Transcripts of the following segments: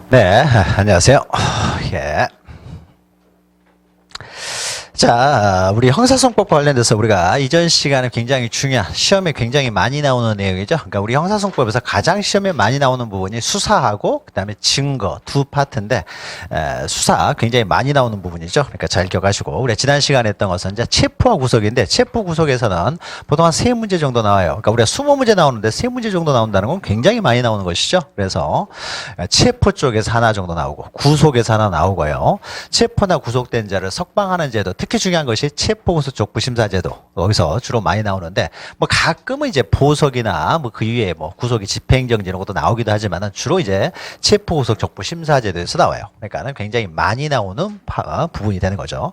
네, 안녕하세요. 예. 자, 우리 형사소송법 관련돼서 우리가 이전 시간에 굉장히 중요한, 시험에 굉장히 많이 나오는 내용이죠. 그러니까 우리 형사소송법에서 가장 시험에 많이 나오는 부분이 수사하고 그다음에 증거 두 파트인데, 수사 굉장히 많이 나오는 부분이죠. 그러니까 잘 기억하시고, 우리 지난 시간에 했던 것은 이제 체포와 구속인데, 체포 구속에서는 보통 한 3문제 정도 나와요. 그러니까 우리가 20문제 나오는데 3문제 정도 나온다는 건 굉장히 많이 나오는 것이죠. 그래서 체포 쪽에서 하나 정도 나오고, 구속에서 하나 나오고요. 체포나 구속된 자를 석방하는 제도, 특히 중요한 것이 체포구속적부심사제도, 여기서 주로 많이 나오는데, 뭐 가끔은 이제 보석이나 뭐 그 이외에 뭐 구속이 집행정지 이런 것도 나오기도 하지만은 주로 이제 체포구속적부심사제도에서 나와요. 그러니까는 굉장히 많이 나오는 부분이 되는 거죠.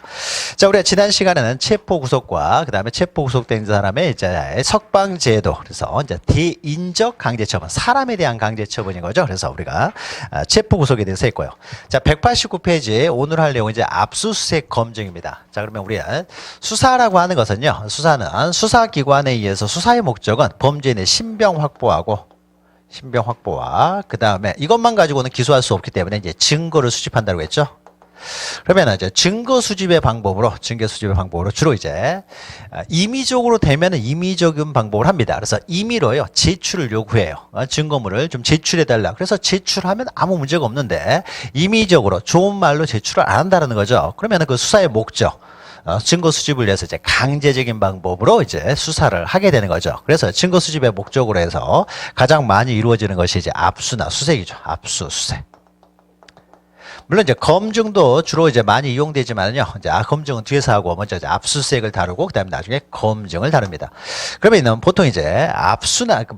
자, 우리가 지난 시간에는 체포구속과 그 다음에 체포구속된 사람의 이제 석방제도, 그래서 이제 대인적 강제처분, 사람에 대한 강제처분인 거죠. 그래서 우리가 체포구속에 대해서 했고요. 자, 189페이지 오늘 할 내용은 이제 압수수색 검증입니다. 자, 그러면 우리 수사라고 하는 것은요, 수사는 수사기관에 의해서 수사의 목적은 범죄인의 신병 확보와 그 다음에 이것만 가지고는 기소할 수 없기 때문에 이제 증거를 수집한다고 했죠. 그러면 이제 증거 수집의 방법으로 주로 이제 임의적으로 되면은 임의적인 방법을 합니다. 그래서 임의로요, 제출을 요구해요. 증거물을 좀 제출해 달라. 그래서 제출하면 아무 문제가 없는데, 임의적으로 좋은 말로 제출을 안 한다는 거죠. 그러면은 그 수사의 목적, 증거 수집을 위해서 이제 강제적인 방법으로 이제 수사를 하게 되는 거죠. 그래서 증거 수집의 목적으로 해서 가장 많이 이루어지는 것이 이제 압수나 수색이죠. 압수, 수색. 물론 이제 검증도 주로 이제 많이 이용되지만요. 이제 검증은 뒤에서 하고 먼저 이제 압수수색을 다루고 그다음에 나중에 검증을 다룹니다. 그러면 보통 이제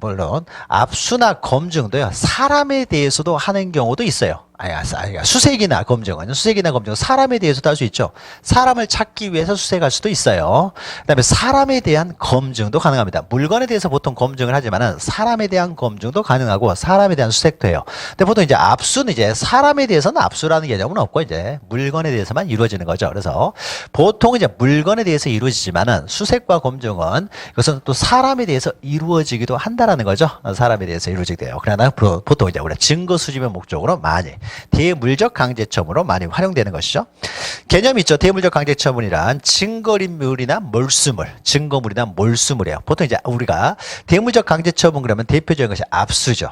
물론 압수나 검증도요, 사람에 대해서도 하는 경우도 있어요. 수색이나 검증은 사람에 대해서도 할 수 있죠. 사람을 찾기 위해서 수색할 수도 있어요. 그다음에 사람에 대한 검증도 가능합니다. 물건에 대해서 보통 검증을 하지만은 사람에 대한 검증도 가능하고 사람에 대한 수색도 해요. 근데 보통 이제 압수는 이제 사람에 대해서는 압수라는 개념은 없고 이제 물건에 대해서만 이루어지는 거죠. 그래서 보통 이제 물건에 대해서 이루어지지만은 수색과 검증은 이것은 또 사람에 대해서 이루어지기도 한다라는 거죠. 사람에 대해서 이루어지게 돼요. 그러나 보통 이제 우리가 증거 수집의 목적으로 많이 대물적 강제처분으로 많이 활용되는 것이죠. 개념이 있죠. 대물적 강제처분이란 증거물이나 몰수물이에요. 보통 이제 우리가 대물적 강제처분 그러면 대표적인 것이 압수죠.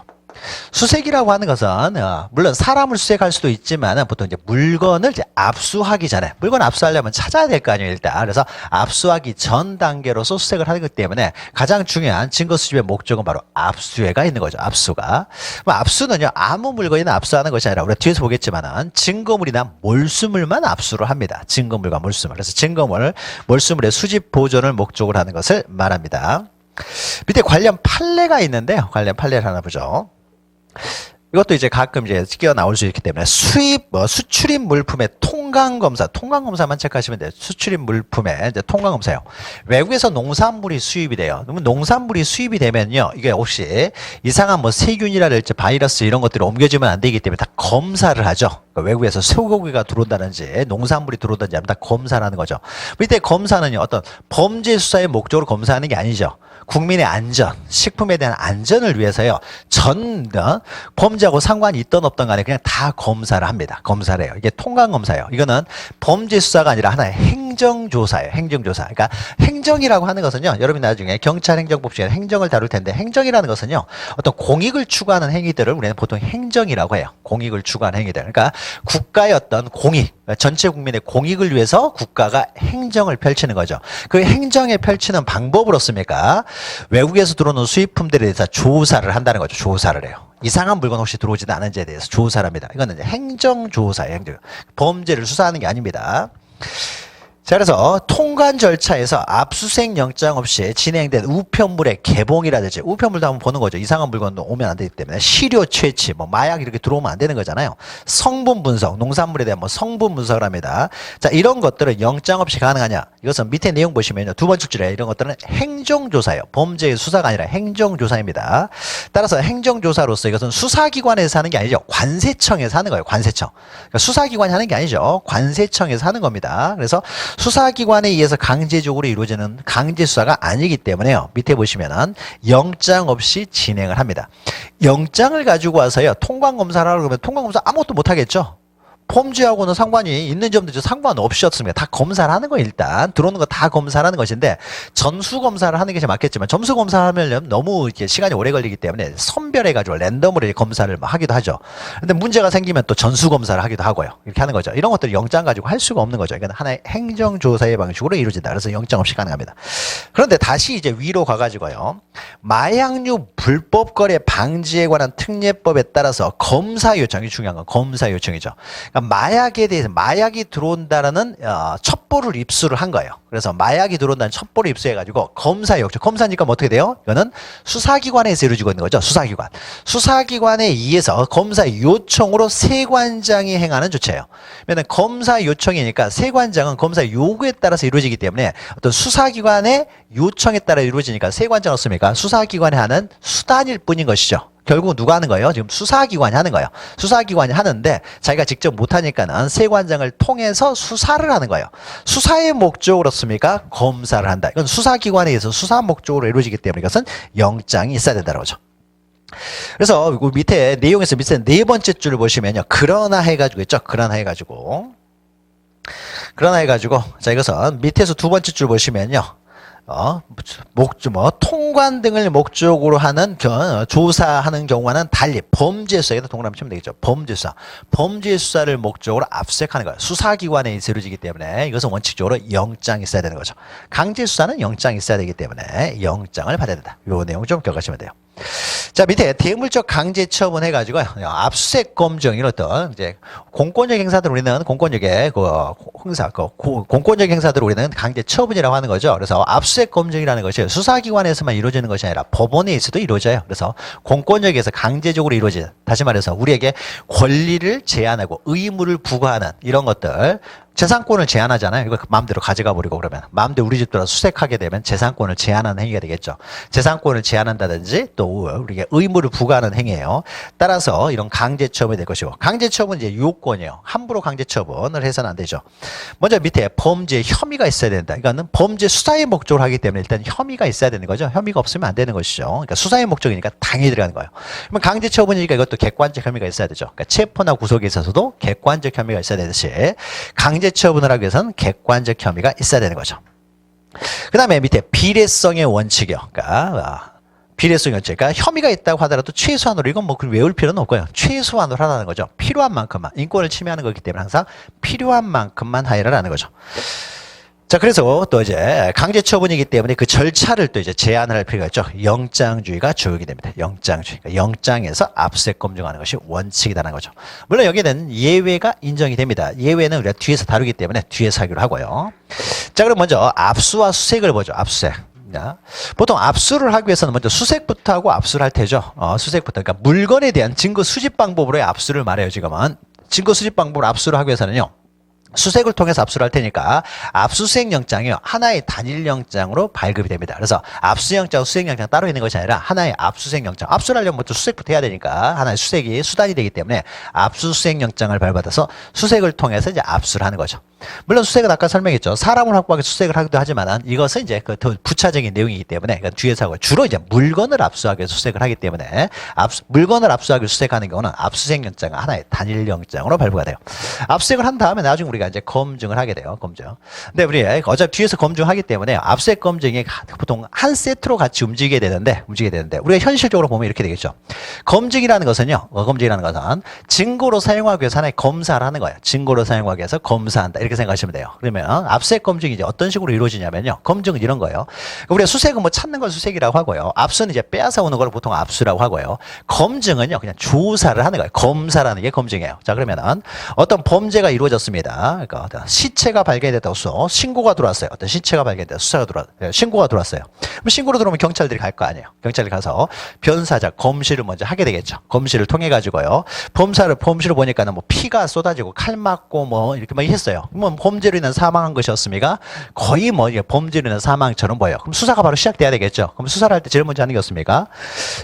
수색이라고 하는 것은 물론 사람을 수색할 수도 있지만 보통 이제 물건을 이제 압수하기 전에, 물건 압수하려면 찾아야 될 거 아니에요, 일단. 그래서 압수하기 전 단계로서 수색을 하기 때문에 가장 중요한 증거 수집의 목적은 바로 압수가 있는 거죠. 압수가. 압수는요, 아무 물건이나 압수하는 것이 아니라 우리가 뒤에서 보겠지만은 증거물이나 몰수물만 압수를 합니다. 증거물과 몰수물. 그래서 몰수물의 수집 보존을 목적으로 하는 것을 말합니다. 밑에 관련 판례가 있는데요. 관련 판례를 하나 보죠. 이것도 이제 가끔 이제 끼어 나올 수 있기 때문에 수출입 물품의 통관검사만 체크하시면 돼요. 수출입 물품의 이제 통관검사요. 외국에서 농산물이 수입이 돼요. 그러면 농산물이 수입이 되면요, 이게 혹시 이상한 뭐 세균이라든지 바이러스 이런 것들이 옮겨지면 안 되기 때문에 다 검사를 하죠. 그러니까 외국에서 소고기가 들어온다든지 농산물이 들어온다든지 하면 다 검사를 하는 거죠. 이때 검사는요, 어떤 범죄 수사의 목적으로 검사하는 게 아니죠. 국민의 안전, 식품에 대한 안전을 위해서요, 범죄하고 상관이 있던 없던 간에 그냥 다 검사를 합니다. 검사를 해요. 이게 통관검사예요. 이거는 범죄 수사가 아니라 하나의 행정조사예요. 행정조사. 그러니까 행정이라고 하는 것은요, 여러분이 나중에 경찰행정법 시간에 행정을 다룰 텐데, 행정이라는 것은요, 어떤 공익을 추구하는 행위들을 우리는 보통 행정이라고 해요. 공익을 추구하는 행위들. 그러니까 국가의 어떤 공익, 전체 국민의 공익을 위해서 국가가 행정을 펼치는 거죠. 그 행정에 펼치는 방법으로습니까? 외국에서 들어오는 수입품들에 대해서 조사를 한다는 거죠. 조사를 해요. 이상한 물건 혹시 들어오지도 않은지에 대해서 조사를 합니다. 이거는 행정조사예요. 행정. 범죄를 수사하는 게 아닙니다. 자, 그래서 통관 절차에서 압수수색 영장 없이 진행된 우편물의 개봉이라든지, 우편물도 한번 보는 거죠. 이상한 물건도 오면 안 되기 때문에 시료 채취, 마약 이렇게 들어오면 안 되는 거잖아요. 성분 분석, 농산물에 대한 성분 분석을 합니다. 자, 이런 것들은 영장 없이 가능하냐? 이것은 밑에 내용 보시면요, 두 번째 줄에 이런 것들은 행정조사예요. 범죄의 수사가 아니라 행정조사입니다. 따라서 행정조사로서 이것은 수사기관에서 하는 게 아니죠. 관세청에서 하는 거예요. 관세청. 그러니까 수사기관이 하는 게 아니죠. 관세청에서 하는 겁니다. 그래서 수사기관에 의해서 강제적으로 이루어지는 강제 수사가 아니기 때문에요. 밑에 보시면은 영장 없이 진행을 합니다. 영장을 가지고 와서요. 통관검사를 하려고 그러면 통관검사 아무것도 못 하겠죠. 폼지하고는 상관이 있는지 없는지 상관없이 었습니다. 다 검사를 하는 거예요. 일단 들어오는 거 다 검사를 하는 것인데 전수검사를 하는 게 맞겠지만 점수검사를 하면 너무 이렇게 시간이 오래 걸리기 때문에 선별해가지고 랜덤으로 검사를 하기도 하죠. 근데 문제가 생기면 또 전수검사를 하기도 하고요. 이렇게 하는 거죠. 이런 것들을 영장 가지고 할 수가 없는 거죠. 이건 하나의 행정조사의 방식으로 이루어진다. 그래서 영장 없이 가능합니다. 그런데 다시 이제 위로 가가지고요. 마약류 불법 거래 방지에 관한 특례법에 따라서 검사 요청이 중요한 건 검사 요청이죠. 그러니까 마약에 대해서 마약이 들어온다라는 첩보를 입수를 한 거예요. 그래서 마약이 들어온다는 첩보를 입수해가지고 검사 요청. 검사니까 뭐 어떻게 돼요? 이거는 수사기관에서 이루어지고 있는 거죠. 수사기관. 수사기관에 의해서 검사 요청으로 세관장이 행하는 조치예요. 그러면 검사 요청이니까 세관장은 검사 요구에 따라서 이루어지기 때문에 어떤 수사기관의 요청에 따라 이루어지니까 세관장은 없습니까? 수사기관이 하는 수단일 뿐인 것이죠. 결국 누가 하는 거예요? 지금 수사기관이 하는 거예요. 수사기관이 하는데 자기가 직접 못하니까는 세관장을 통해서 수사를 하는 거예요. 수사의 목적으로습니까? 검사를 한다. 이건 수사기관에 의해서 수사 목적으로 이루어지기 때문에 이것은 영장이 있어야 된다는 거죠. 그래서 밑에 내용에서 밑에 네 번째 줄을 보시면요. 그러나 해가지고 있죠. 그러나 해가지고 자 이것은 밑에서 두 번째 줄 보시면요. 통관 등을 목적으로 하는 조사하는 경우와는 달리 범죄 수사에다 동그라미 치면 되겠죠. 범죄 수사를 목적으로 압수수색하는 거예요. 수사기관에 이루어지기 때문에 이것은 원칙적으로 영장이 있어야 되는 거죠. 강제 수사는 영장이 있어야 되기 때문에 영장을 받아야 된다. 이 내용 좀 기억하시면 돼요. 자, 밑에 대물적 강제 처분 해가지고 압수수색 검증 이런 어떤 이제 공권력 행사들 우리는 공권력의 공권력 행사들 우리는 강제 처분이라고 하는 거죠. 그래서 압수수색 검증이라는 것이 수사기관에서만 이루어지는 것이 아니라 법원에서도 이루어져요. 그래서 공권력에서 강제적으로 이루어지는, 다시 말해서 우리에게 권리를 제한하고 의무를 부과하는 이런 것들. 재산권을 제한하잖아요. 이거 마음대로 가져가 버리고 그러면 마음대로 우리 집 들어서 수색하게 되면 재산권을 제한하는 행위가 되겠죠. 재산권을 제한한다든지 또 우리에게 의무를 부과하는 행위예요. 따라서 이런 강제처분이 될 것이고, 강제처분은 이제 유효권이에요. 함부로 강제처분을 해서는 안 되죠. 먼저 밑에 범죄 혐의가 있어야 된다. 이거는 범죄 수사의 목적으로 하기 때문에 일단 혐의가 있어야 되는 거죠. 혐의가 없으면 안 되는 것이죠. 그러니까 수사의 목적이니까 당연히 들어가는 거예요. 그러면 강제처분이니까 이것도 객관적 혐의가 있어야 되죠. 그러니까 체포나 구속에 있어서도 객관적 혐의가 있어야 되듯이 강제 처분을 하기 위해서는 객관적 혐의가 있어야 되는 거죠. 그 다음에 밑에 비례성의 원칙이요. 그러니까 비례성의 원칙. 그러니까 혐의가 있다고 하더라도 최소한으로, 이건 뭐 외울 필요는 없고요. 최소한으로 하라는 거죠. 필요한 만큼만. 인권을 침해하는 거기 때문에 항상 필요한 만큼만 하라는 거죠. 자, 그래서 또 이제 강제처분이기 때문에 그 절차를 또 이제 제한을 할 필요가 있죠. 영장주의가 적용이 됩니다. 영장주의. 그러니까 영장에서 압수수색 검증하는 것이 원칙이라는 거죠. 물론 여기는 예외가 인정이 됩니다. 예외는 우리가 뒤에서 다루기 때문에 뒤에서 하기로 하고요. 자, 그럼 먼저 압수와 수색을 보죠. 압수수색. 보통 압수를 하기 위해서는 먼저 수색부터 하고 압수를 할 테죠. 수색부터. 그러니까 물건에 대한 증거 수집 방법으로의 압수를 말해요, 지금은. 증거 수집 방법으로 압수를 하기 위해서는요. 수색을 통해서 압수를 할 테니까 압수수색 영장이요. 하나의 단일 영장으로 발급이 됩니다. 그래서 압수영장, 수색영장 따로 있는 것이 아니라 하나의 압수수색 영장. 압수를 하려면 먼저 수색부터 해야 되니까 하나의 수색이 수단이 되기 때문에 압수수색 영장을 발받아서 수색을 통해서 이제 압수를 하는 거죠. 물론 수색은 아까 설명했죠. 사람을 확보하기 위해서 수색을 하기도 하지만 이것은 이제 그 더 부차적인 내용이기 때문에 뒤에서 하고 주로 이제 물건을 압수하기 위해서 수색을 하기 때문에 물건을 압수하기 위해서 수색하는 경우는 압수수색 영장은 하나의 단일 영장으로 발부가 돼요. 압수수색을 한 다음에 나중에 우리가 이제 검증을 하게 돼요. 검증. 근데 우리 어차피 뒤에서 검증하기 때문에 압수수색 검증이 보통 한 세트로 같이 움직이게 되는데 우리가 현실적으로 보면 이렇게 되겠죠. 검증이라는 것은요. 검증이라는 것은 증거로 사용하기 위해서 하나의 검사를 하는 거예요. 증거로 사용하기 위해서 검사한다. 이렇게 생각하시면 돼요. 그러면 압수수색 검증이 이제 어떤 식으로 이루어지냐면요. 검증은 이런 거예요. 우리가 수색은 뭐 찾는 걸 수색이라고 하고요. 압수는 이제 빼앗아 오는 걸 보통 압수라고 하고요. 검증은요. 그냥 조사를 하는 거예요. 검사라는 게 검증이에요. 자, 그러면은 어떤 범죄가 이루어졌습니다. 그러니까 어떤 시체가 발견됐다고 신고가 들어왔어요. 어떤 시체가 발견됐다. 신고가 들어왔어요. 그럼 신고로 들어오면 경찰들이 갈 거 아니에요. 경찰이 가서 변사자 검시를 먼저 하게 되겠죠. 검시를 통해 가지고요. 범시를 보니까는 뭐 피가 쏟아지고 칼 맞고 뭐 이렇게 막 했어요. 그러면 범죄로 인해 사망한 것이었습니까? 거의 뭐 범죄로 인해 사망처럼 보여요. 그럼 수사가 바로 시작돼야 되겠죠. 그럼 수사를 할 때 제일 먼저 하는 게 없습니까?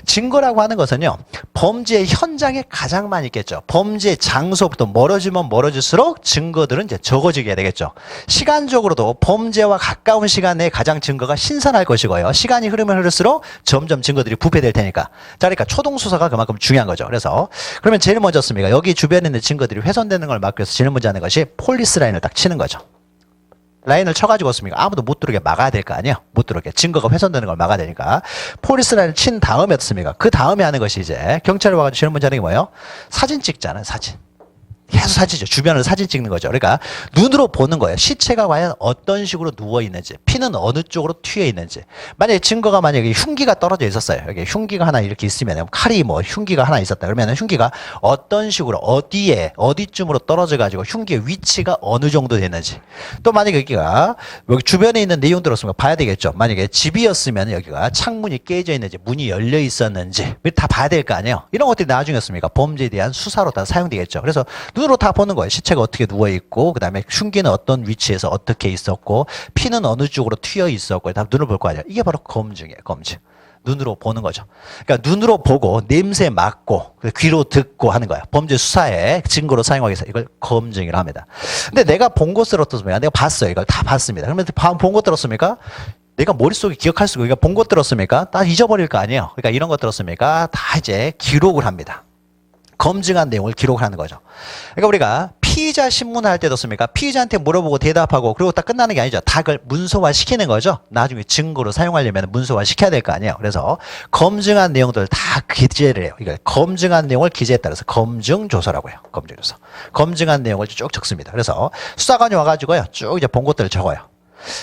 증거라고 하는 것은요. 범죄 현장에 가장 많이 있겠죠. 범죄 장소부터 멀어지면 멀어질수록 증거들은 내용들은 이제 적어지게 되겠죠. 시간적으로도 범죄와 가까운 시간 내에 가장 증거가 신선할 것이고요. 시간이 흐르면 흐를수록 점점 증거들이 부패될 테니까. 자, 그러니까 초동수사가 그만큼 중요한 거죠. 그래서 그러면 제일 먼저 씁니까? 여기 주변에 있는 증거들이 훼손되는 걸 막기 위해서 제일 먼저 하는 것이 폴리스 라인을 딱 치는 거죠. 라인을 쳐가지고 씁니까? 아무도 못 들어오게 막아야 될 거 아니에요? 못 들어오게. 증거가 훼손되는 걸 막아야 되니까. 폴리스 라인을 친 다음에 어떻습니까? 그 다음에 하는 것이 이제 경찰이 와가지고 제일 먼저 하는 게 뭐예요? 사진 찍잖아요, 사진. 계속 사진이죠. 주변을 사진 찍는 거죠. 그러니까 눈으로 보는 거예요. 시체가 과연 어떤 식으로 누워 있는지, 피는 어느 쪽으로 튀어 있는지. 만약에 증거가 만약에 흉기가 떨어져 있었어요. 여기 흉기가 하나 이렇게 있으면 칼이 뭐 흉기가 하나 있었다. 그러면 흉기가 어떤 식으로 어디에 어디쯤으로 떨어져 가지고 흉기의 위치가 어느 정도 됐는지. 또 만약에 여기가 여기 주변에 있는 내용들을 봐야 되겠죠. 만약에 집이었으면 여기가 창문이 깨져 있는지, 문이 열려 있었는지 다 봐야 될 거 아니에요. 이런 것들이 나중에였습니까? 범죄에 대한 수사로 다 사용되겠죠. 그래서 눈으로 다 보는 거예요. 시체가 어떻게 누워있고, 그 다음에 흉기는 어떤 위치에서 어떻게 있었고, 피는 어느 쪽으로 튀어 있었고, 다 눈을 볼 거 아니에요. 이게 바로 검증이에요, 검증. 눈으로 보는 거죠. 그러니까 눈으로 보고, 냄새 맡고, 귀로 듣고 하는 거예요. 범죄 수사에 증거로 사용하기 위해서 이걸 검증이라고 합니다. 근데 내가 본 것을 어떻습니까? 내가 봤어요. 이걸 다 봤습니다. 그러면 본 것 들었습니까? 내가 머릿속에 기억할 수 있고, 본 것 들었습니까? 다 잊어버릴 거 아니에요. 그러니까 이런 것 들었습니까? 다 이제 기록을 합니다. 검증한 내용을 기록을 하는 거죠. 그러니까 우리가 피의자 신문을 할 때도 씁니까? 피의자한테 물어보고 대답하고 그리고 딱 끝나는 게 아니죠. 다 그걸 문서화 시키는 거죠. 나중에 증거로 사용하려면 문서화 시켜야 될 거 아니에요. 그래서 검증한 내용들 다 기재를 해요. 이걸 검증한 내용을 기재했다 그래서 검증조서라고 해요. 검증조서. 검증한 내용을 쭉 적습니다. 그래서 수사관이 와가지고요. 쭉 이제 본 것들을 적어요.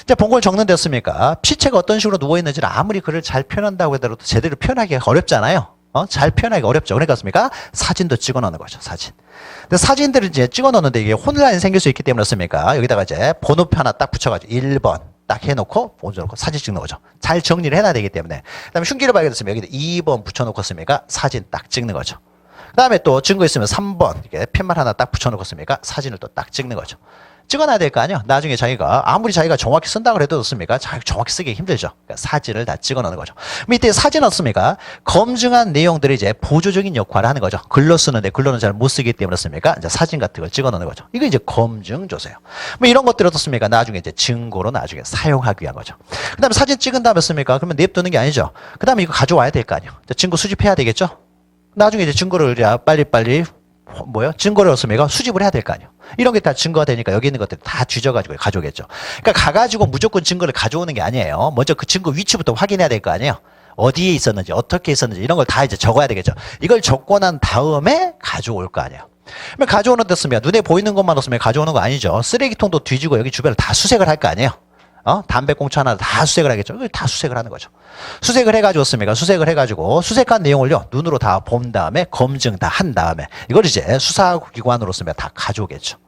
이제 본 걸 적는 데였습니까? 시체가 어떤 식으로 누워있는지를 아무리 글을 잘 표현한다고 하더라도 제대로 표현하기가 어렵잖아요. 잘 표현하기가 어렵죠. 그러니까 사진도 찍어 넣는 거죠. 사진. 근데 사진들을 이제 찍어 넣는데 이게 혼란이 생길 수 있기 때문에 그렇습니까? 여기다가 이제 번호표 하나 딱 붙여가지고 1번 딱 해놓고 보여놓고 사진 찍는 거죠. 잘 정리를 해놔야 되기 때문에. 그 다음에 흉기를 발견했으면 여기다 2번 붙여놓고 습니까? 사진 딱 찍는 거죠. 그 다음에 또 증거 있으면 3번 이렇게 팻말 하나 딱 붙여놓고 습니까? 사진을 또 딱 찍는 거죠. 찍어놔야 될 거 아니에요. 나중에 자기가 아무리 자기가 정확히 쓴다고 해도 좋습니까? 정확히 쓰기 힘들죠. 그러니까 사진을 다 찍어놓는 거죠. 이때 사진 없습니까? 검증한 내용들이 이제 보조적인 역할을 하는 거죠. 글로 쓰는데 글로는 잘 못 쓰기 때문에 그렇습니까? 이제 사진 같은 걸 찍어놓는 거죠. 이게 이제 검증조서예요. 이런 것들이 어떻습니까? 나중에 이제 증거로 나중에 사용하기 위한 거죠. 그다음에 사진 찍은 다음에 습니까? 그러면 냅두는 게 아니죠. 그다음에 이거 가져와야 될 거 아니에요. 증거 수집해야 되겠죠. 나중에 이제 증거를 빨리빨리 증거를 얻습니까? 수집을 해야 될 거 아니에요. 이런 게 다 증거가 되니까 여기 있는 것들 다 뒤져가지고 가져오겠죠. 그러니까 가가지고 무조건 증거를 가져오는 게 아니에요. 먼저 그 증거 위치부터 확인해야 될 거 아니에요. 어디에 있었는지, 어떻게 있었는지 이런 걸 다 이제 적어야 되겠죠. 이걸 적고 난 다음에 가져올 거 아니에요. 그러면 가져오는 데쓰면 눈에 보이는 것만 없으면 가져오는 거 아니죠. 쓰레기통도 뒤지고 여기 주변을 다 수색을 할 거 아니에요. 담배꽁초 하나 다 수색을 하겠죠. 이걸 다 수색을 하는 거죠. 수색을 해가지고 습니까? 수색을 해가지고 수색한 내용을요 눈으로 다 본 다음에 검증 다 한 다음에 이걸 이제 수사기관으로 쓰면 다 가져오겠죠.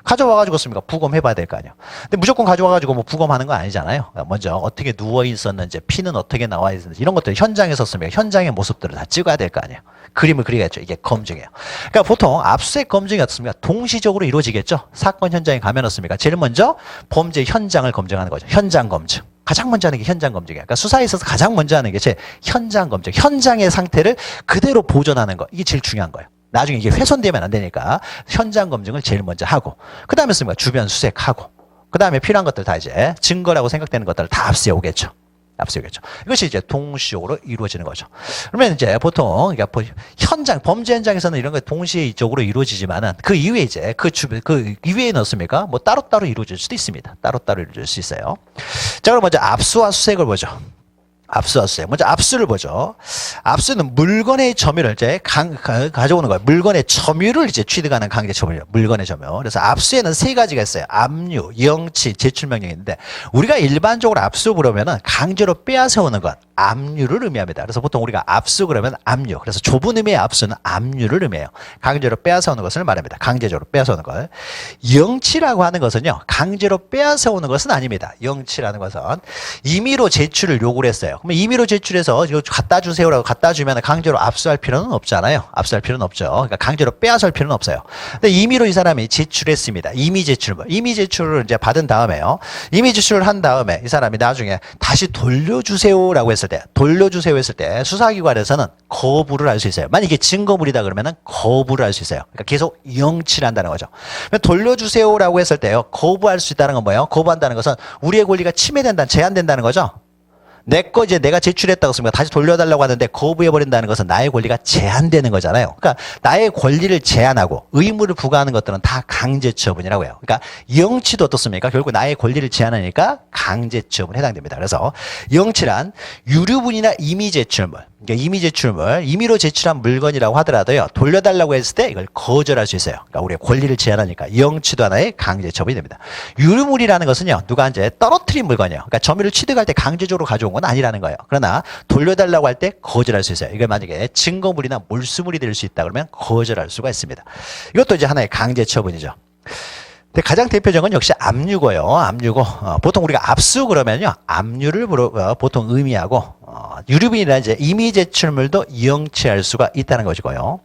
가져와가지고 습니까? 부검해봐야 될 거 아니에요. 근데 무조건 가져와가지고 뭐 부검하는 거 아니잖아요. 먼저 어떻게 누워 있었는지, 피는 어떻게 나와 있었는지 이런 것들 현장에서 씁니까? 현장의 모습들을 다 찍어야 될 거 아니에요. 그림을 그리겠죠. 이게 검증이에요. 그러니까 보통 압수수색 검증이 어떻습니까? 동시적으로 이루어지겠죠. 사건 현장에 가면 어떻습니까? 제일 먼저 범죄 현장을 검증하는 거죠. 현장 검증. 가장 먼저 하는 게 현장 검증이에요. 그러니까 수사에 있어서 가장 먼저 하는 게 제 현장 검증. 현장의 상태를 그대로 보존하는 거. 이게 제일 중요한 거예요. 나중에 이게 훼손되면 안 되니까 현장 검증을 제일 먼저 하고 그 다음에 씁니까? 주변 수색하고 그 다음에 필요한 것들 다 이제 증거라고 생각되는 것들을 다 압수해 오겠죠. 압수하겠죠. 이것이 이제 동시적으로 이루어지는 거죠. 그러면 이제 보통 그러니까 현장 범죄 현장에서는 이런 게 동시적으로 이루어지지만은 그 이외에 이제 그 주변 그 이외에 넣습니까? 뭐 따로따로 이루어질 수도 있습니다. 따로따로 이루어질 수 있어요. 자, 그럼 먼저 압수와 수색을 보죠. 압수와 수색. 먼저 압수를 보죠. 압수는 물건의 점유를 이제 가져오는 거예요. 물건의 점유를 이제 취득하는 강제 점유예요. 물건의 점유. 그래서 압수에는 세 가지가 있어요. 압류, 영치, 제출 명령이 있는데 우리가 일반적으로 압수 그러면은 강제로 빼앗아오는 것, 압류를 의미합니다. 그래서 보통 우리가 압수 그러면 압류. 그래서 좁은 의미의 압수는 압류를 의미해요. 강제로 빼앗아오는 것을 말합니다. 강제적으로 빼앗아오는 걸. 영치라고 하는 것은요. 강제로 빼앗아오는 것은 아닙니다. 영치라는 것은 임의로 제출을 요구를 했어요. 그러면 임의로 제출해서 이거 갖다 주세요라고 갖다 주면 강제로 압수할 필요는 없잖아요. 압수할 필요는 없죠. 그러니까 강제로 빼앗을 필요는 없어요. 근데 임의로 이 사람이 제출했습니다. 임의 제출물. 임의 제출을 이제 받은 다음에요. 임의 제출을 한 다음에 이 사람이 나중에 다시 돌려주세요라고 했을 때, 돌려주세요 했을 때 수사기관에서는 거부를 할 수 있어요. 만약 이게 증거물이다 그러면은 거부를 할 수 있어요. 그러니까 계속 영치를 한다는 거죠. 돌려주세요라고 했을 때요. 거부할 수 있다는 건 뭐예요? 거부한다는 것은 우리의 권리가 침해된다, 제한된다는 거죠. 내 거 이제 내가 제출했다고 했으면 다시 돌려달라고 하는데 거부해버린다는 것은 나의 권리가 제한되는 거잖아요. 그러니까 나의 권리를 제한하고 의무를 부과하는 것들은 다 강제처분이라고 해요. 그러니까 영치도 어떻습니까? 결국 나의 권리를 제한하니까 강제처분에 해당됩니다. 그래서 영치란 유류분이나 임의제출물, 그러니까 임의제출물, 임의로 제출한 물건이라고 하더라도요. 돌려달라고 했을 때 이걸 거절할 수 있어요. 그러니까 우리의 권리를 제한하니까 영치도 하나의 강제처분이 됩니다. 유류물이라는 것은요. 누가 이제 떨어뜨린 물건이에요. 그러니까 점유를 취득할 때 강제적으로 가져온 건 아니라는 거예요. 그러나 돌려달라고 할 때 거절할 수 있어요. 이걸 만약에 증거물이나 몰수물이 될 수 있다 그러면 거절할 수가 있습니다. 이것도 이제 하나의 강제처분이죠. 근데 가장 대표적인 건 역시 압류고요. 압류고 보통 우리가 압수 그러면요. 압류를 보통 의미하고 유류분이나 이제 임의 제출물도 영치할 수가 있다는 것이고요.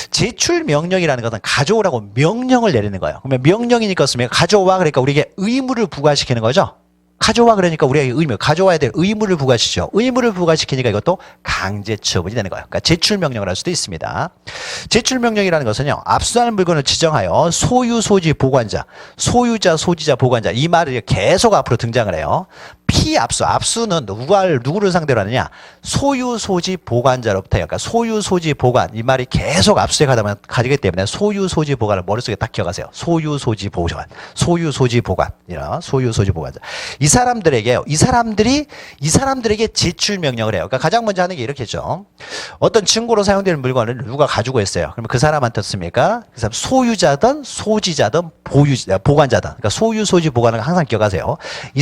제출 명령이라는 것은 가져오라고 명령을 내리는 거예요. 그러면 명령이니까 어떻습니까? 가져와 그러니까 우리에게 의무를 부과시키는 거죠. 가져와 그러니까 우리가 의무, 가져와야 될 의무를 부과시키죠. 의무를 부과시키니까 이것도 강제처분이 되는 거예요. 그러니까 제출명령을 할 수도 있습니다. 제출명령이라는 것은요. 압수할 물건을 지정하여 소유, 소지, 보관자, 소유자, 소지자, 보관자 이 말이 계속 앞으로 등장을 해요. 피압수, 압수는 누구를 상대로 하느냐? 소유, 소지, 보관자로부터요. 그러니까 소유, 소지, 보관 이 말이 계속 압수에 가기 때문에 소유, 소지, 보관을 머릿속에 딱 기억하세요. 소유, 소지, 보관, 소유, 소지, 보관 이런 소유, 소지, 보관자. 이 사람들에게 제출 명령을 해요. 그러니까 가장 먼저 하는 게 이렇겠죠. 어떤 증거로 사용되는 물건을 누가 가지고 있어요. 그러면 그 사람한테 씁니까? 그 사람 소유자든 소지자든 보관자든. 그러니까 소유, 소지, 보관을 항상 기억하세요. 이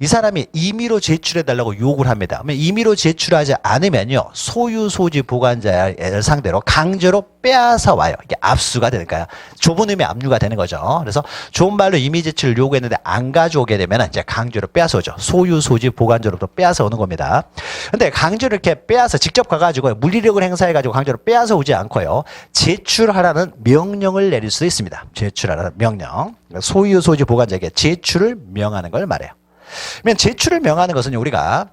사람이 임의로 제출해 달라고 요구를 합니다. 그러면 임의로 제출하지 않으면요. 소유, 소지, 보관자를 상대로 강제로 빼앗아 와요. 이게 압수가 되니까요. 좁은 의미의 압류가 되는 거죠. 그래서 좋은 말로 임의 제출을 요구했는데 안 가져오게 되면 이제 강제로 빼앗아 오죠. 소유, 소지, 보관자로부터 빼앗아 오는 겁니다. 근데 강제로 이렇게 빼앗아 직접 가가지고 물리력을 행사해가지고 강제로 빼앗아 오지 않고요. 제출하라는 명령을 내릴 수도 있습니다. 제출하라는 명령. 소유, 소지, 보관자에게 제출을 명하는 걸 말해요. 그러면 제출을 명하는 것은 우리가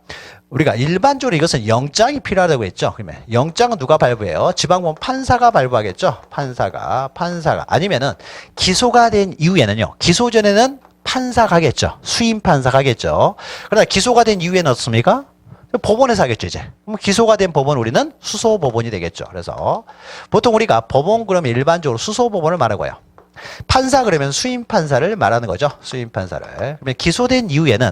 일반적으로 이것은 영장이 필요하다고 했죠. 그러면 영장은 누가 발부해요? 지방법원 판사가 발부하겠죠. 판사가 아니면은 기소가 된 이후에는요. 기소 전에는 판사 가겠죠. 수임 판사 가겠죠. 그러나 기소가 된 이후에는 어떻습니까? 법원에서 하겠죠, 이제. 그럼 기소가 된 법원 우리는 수소법원이 되겠죠. 그래서 보통 우리가 법원 그러면 일반적으로 수소법원을 말하고요. 판사 그러면 수임 판사를 말하는 거죠. 수임 판사를. 그러면 기소된 이후에는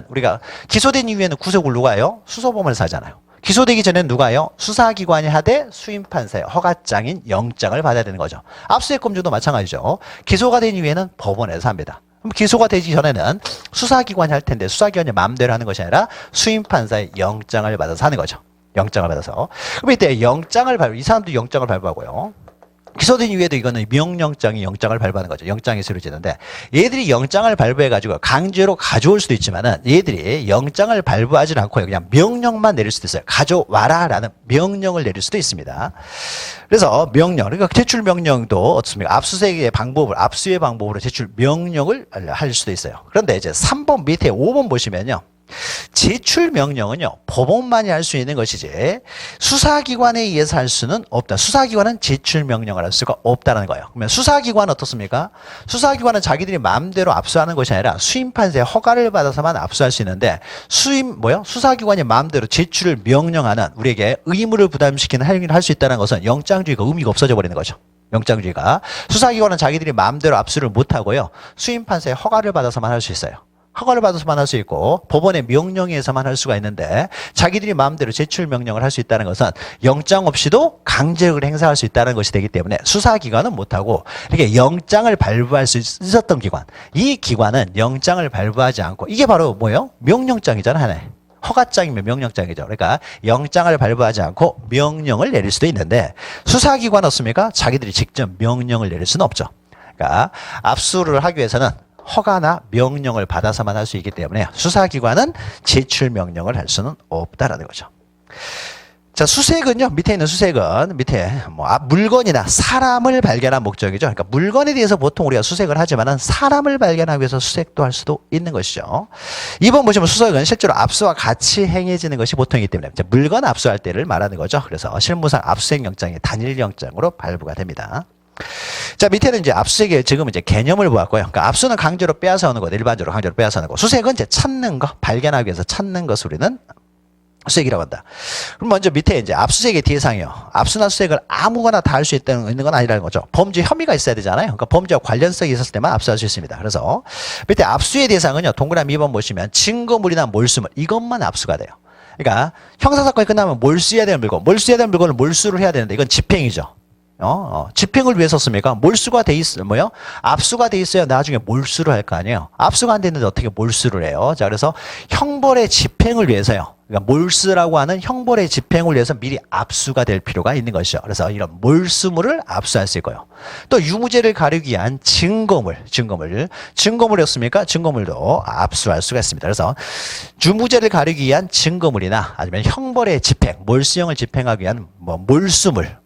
구속을 누가 해요? 수소법원에서 하잖아요. 기소되기 전에는 누가 해요? 수사기관이 하되 수임 판사의 허가장인 영장을 받아야 되는 거죠. 압수수색 검증도 마찬가지죠. 기소가 된 이후에는 법원에서 합니다. 그럼 기소가 되기 전에는 수사기관이 할 텐데 수사기관이 마음대로 하는 것이 아니라 수임 판사의 영장을 받아서 하는 거죠. 영장을 받아서. 그럼 이때 이 사람도 영장을 발부하고요. 기소된 이후에도 이거는 명령장이 영장을 발부하는 거죠. 영장이 이루어지는데 얘들이 영장을 발부해가지고 강제로 가져올 수도 있지만은 얘들이 영장을 발부하지 않고 그냥 명령만 내릴 수도 있어요. 가져와라라는 명령을 내릴 수도 있습니다. 그래서 그러니까 제출 명령도 어떻습니까? 압수의 방법으로 제출 명령을 할 수도 있어요. 그런데 이제 3번 밑에 5번 보시면요. 제출 명령은요 법원만이 할 수 있는 것이지 수사기관에 의해서 할 수는 없다. 수사기관은 제출 명령을 할 수가 없다는 거예요. 그러면 수사기관은 어떻습니까? 수사기관은 자기들이 마음대로 압수하는 것이 아니라 수임판사의 허가를 받아서만 압수할 수 있는데 수사기관이 마음대로 제출을 명령하는 우리에게 의무를 부담시키는 행위를 할 수 있다는 것은 영장주의가 의미가 없어져 버리는 거죠. 영장주의가. 수사기관은 자기들이 마음대로 압수를 못하고요. 수임판사의 허가를 받아서만 할 수 있어요. 허가를 받아서만 할 수 있고 법원의 명령에 의해서만 할 수가 있는데 자기들이 마음대로 제출 명령을 할 수 있다는 것은 영장 없이도 강제력을 행사할 수 있다는 것이 되기 때문에 수사기관은 못하고 이렇게 영장을 발부할 수 있었던 기관, 이 기관은 영장을 발부하지 않고 이게 바로 뭐예요? 명령장이잖아. 하나의 허가장이면 명령장이죠. 그러니까 영장을 발부하지 않고 명령을 내릴 수도 있는데 수사기관 없습니까? 자기들이 직접 명령을 내릴 수는 없죠. 그러니까 압수를 하기 위해서는 허가나 명령을 받아서만 할 수 있기 때문에 수사기관은 제출 명령을 할 수는 없다라는 거죠. 자, 수색은요, 밑에 있는 수색은 밑에 물건이나 사람을 발견한 목적이죠. 그러니까 물건에 대해서 보통 우리가 수색을 하지만은 사람을 발견하기 위해서 수색도 할 수도 있는 것이죠. 2번 보시면 수색은 실제로 압수와 같이 행해지는 것이 보통이기 때문에 물건 압수할 때를 말하는 거죠. 그래서 실무상 압수색 영장이 단일 영장으로 발부가 됩니다. 자, 밑에는 이제 압수색의 지금 이제 개념을 보았고요. 그러니까 압수는 강제로 빼앗아오는 것, 일반적으로 강제로 빼앗아오는 것. 수색은 이제 찾는 것, 발견하기 위해서 찾는 것을 우리는 수색이라고 한다. 그럼 먼저 밑에 이제 압수수색의 대상이요. 압수나 수색을 아무거나 다 할 수 있는 건 아니라는 거죠. 범죄 혐의가 있어야 되잖아요. 그러니까 범죄와 관련성이 있었을 때만 압수할 수 있습니다. 그래서 밑에 압수의 대상은요. 동그라미 2번 보시면 증거물이나 몰수물 이것만 압수가 돼요. 그러니까 형사사건이 끝나면 몰수해야 되는 물건, 몰수해야 되는 물건을 몰수를 해야 되는데 이건 집행이죠. 집행을 위해서 씁니까? 몰수가 돼 압수가 돼 있어야 나중에 몰수를 할 거 아니에요. 압수가 안 됐는데 어떻게 몰수를 해요? 자, 그래서 형벌의 집행을 위해서요. 그러니까 몰수라고 하는 형벌의 집행을 위해서 미리 압수가 될 필요가 있는 것이죠. 그래서 이런 몰수물을 압수할 수 있고요. 또 유무죄를 가리기 위한 증거물이었습니까? 증거물도 압수할 수가 있습니다. 그래서 유무죄를 가리기 위한 증거물이나 아니면 형벌의 집행, 몰수형을 집행하기 위한 몰수물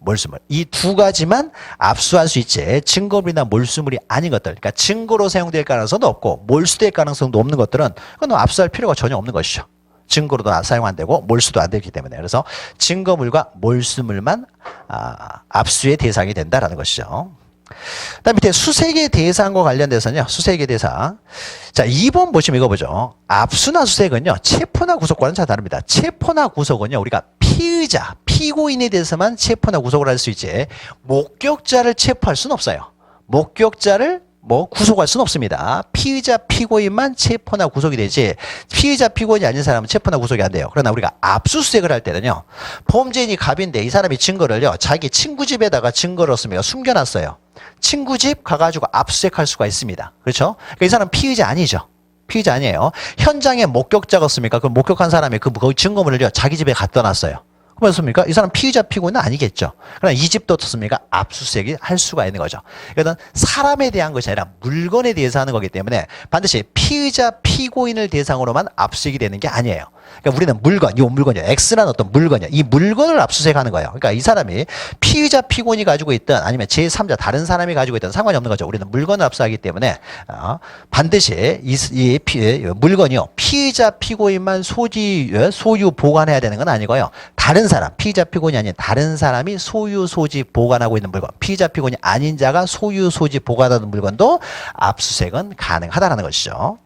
이 두 가지만 압수할 수 있지 증거물이나 몰수물이 아닌 것들, 그러니까 증거로 사용될 가능성도 없고 몰수될 가능성도 없는 것들은 그건 압수할 필요가 전혀 없는 것이죠. 증거로도 사용 안 되고 몰수도 안 되기 때문에 그래서 증거물과 몰수물만 압수의 대상이 된다라는 것이죠. 그다음 밑에 수색의 대상과 관련돼서는요. 수색의 대상. 자, 2번 보시면 이거 보죠. 압수나 수색은요. 체포나 구속과는 잘 다릅니다. 체포나 구속은요. 우리가 피의자, 피고인에 대해서만 체포나 구속을 할 수 있지 목격자를 체포할 수는 없어요. 목격자를 구속할 수는 없습니다. 피의자, 피고인만 체포나 구속이 되지 피의자, 피고인이 아닌 사람은 체포나 구속이 안 돼요. 그러나 우리가 압수수색을 할 때는요. 범죄인이 갑인데 이 사람이 증거를요. 자기 친구 집에다가 증거를 얻습니다. 숨겨놨어요. 친구 집 가가지고 압수수색할 수가 있습니다. 그렇죠? 그러니까 이 사람 피의자 아니죠. 피의자 아니에요. 현장에 목격자가 없습니까? 그 목격한 사람이 그 증거물을요. 자기 집에 갖다 놨어요. 그렇습니까? 이 사람 피의자 피고인은 아니겠죠. 그러나 이 집도 어떻습니까? 압수수색이 할 수가 있는 거죠. 이건 사람에 대한 것이 아니라 물건에 대해서 하는 거기 때문에 반드시 피의자 피고인을 대상으로만 압수수색이 되는 게 아니에요. 그러니까 우리는 물건, 이 물건이요. X라는 어떤 물건이요. 이 물건을 압수수색하는 거예요. 그러니까 이 사람이 피의자 피고인이 가지고 있든 아니면 제3자 다른 사람이 가지고 있든 상관이 없는 거죠. 우리는 물건을 압수하기 때문에 반드시 이 물건이요. 피의자 피고인만 소유 보관해야 되는 건 아니고요. 다른 사람, 피의자 피고인이 아닌 다른 사람이 소유 소지 보관하고 있는 물건, 피의자 피고인이 아닌 자가 소유 소지 보관하는 물건도 압수수색은 가능하다는 것이죠.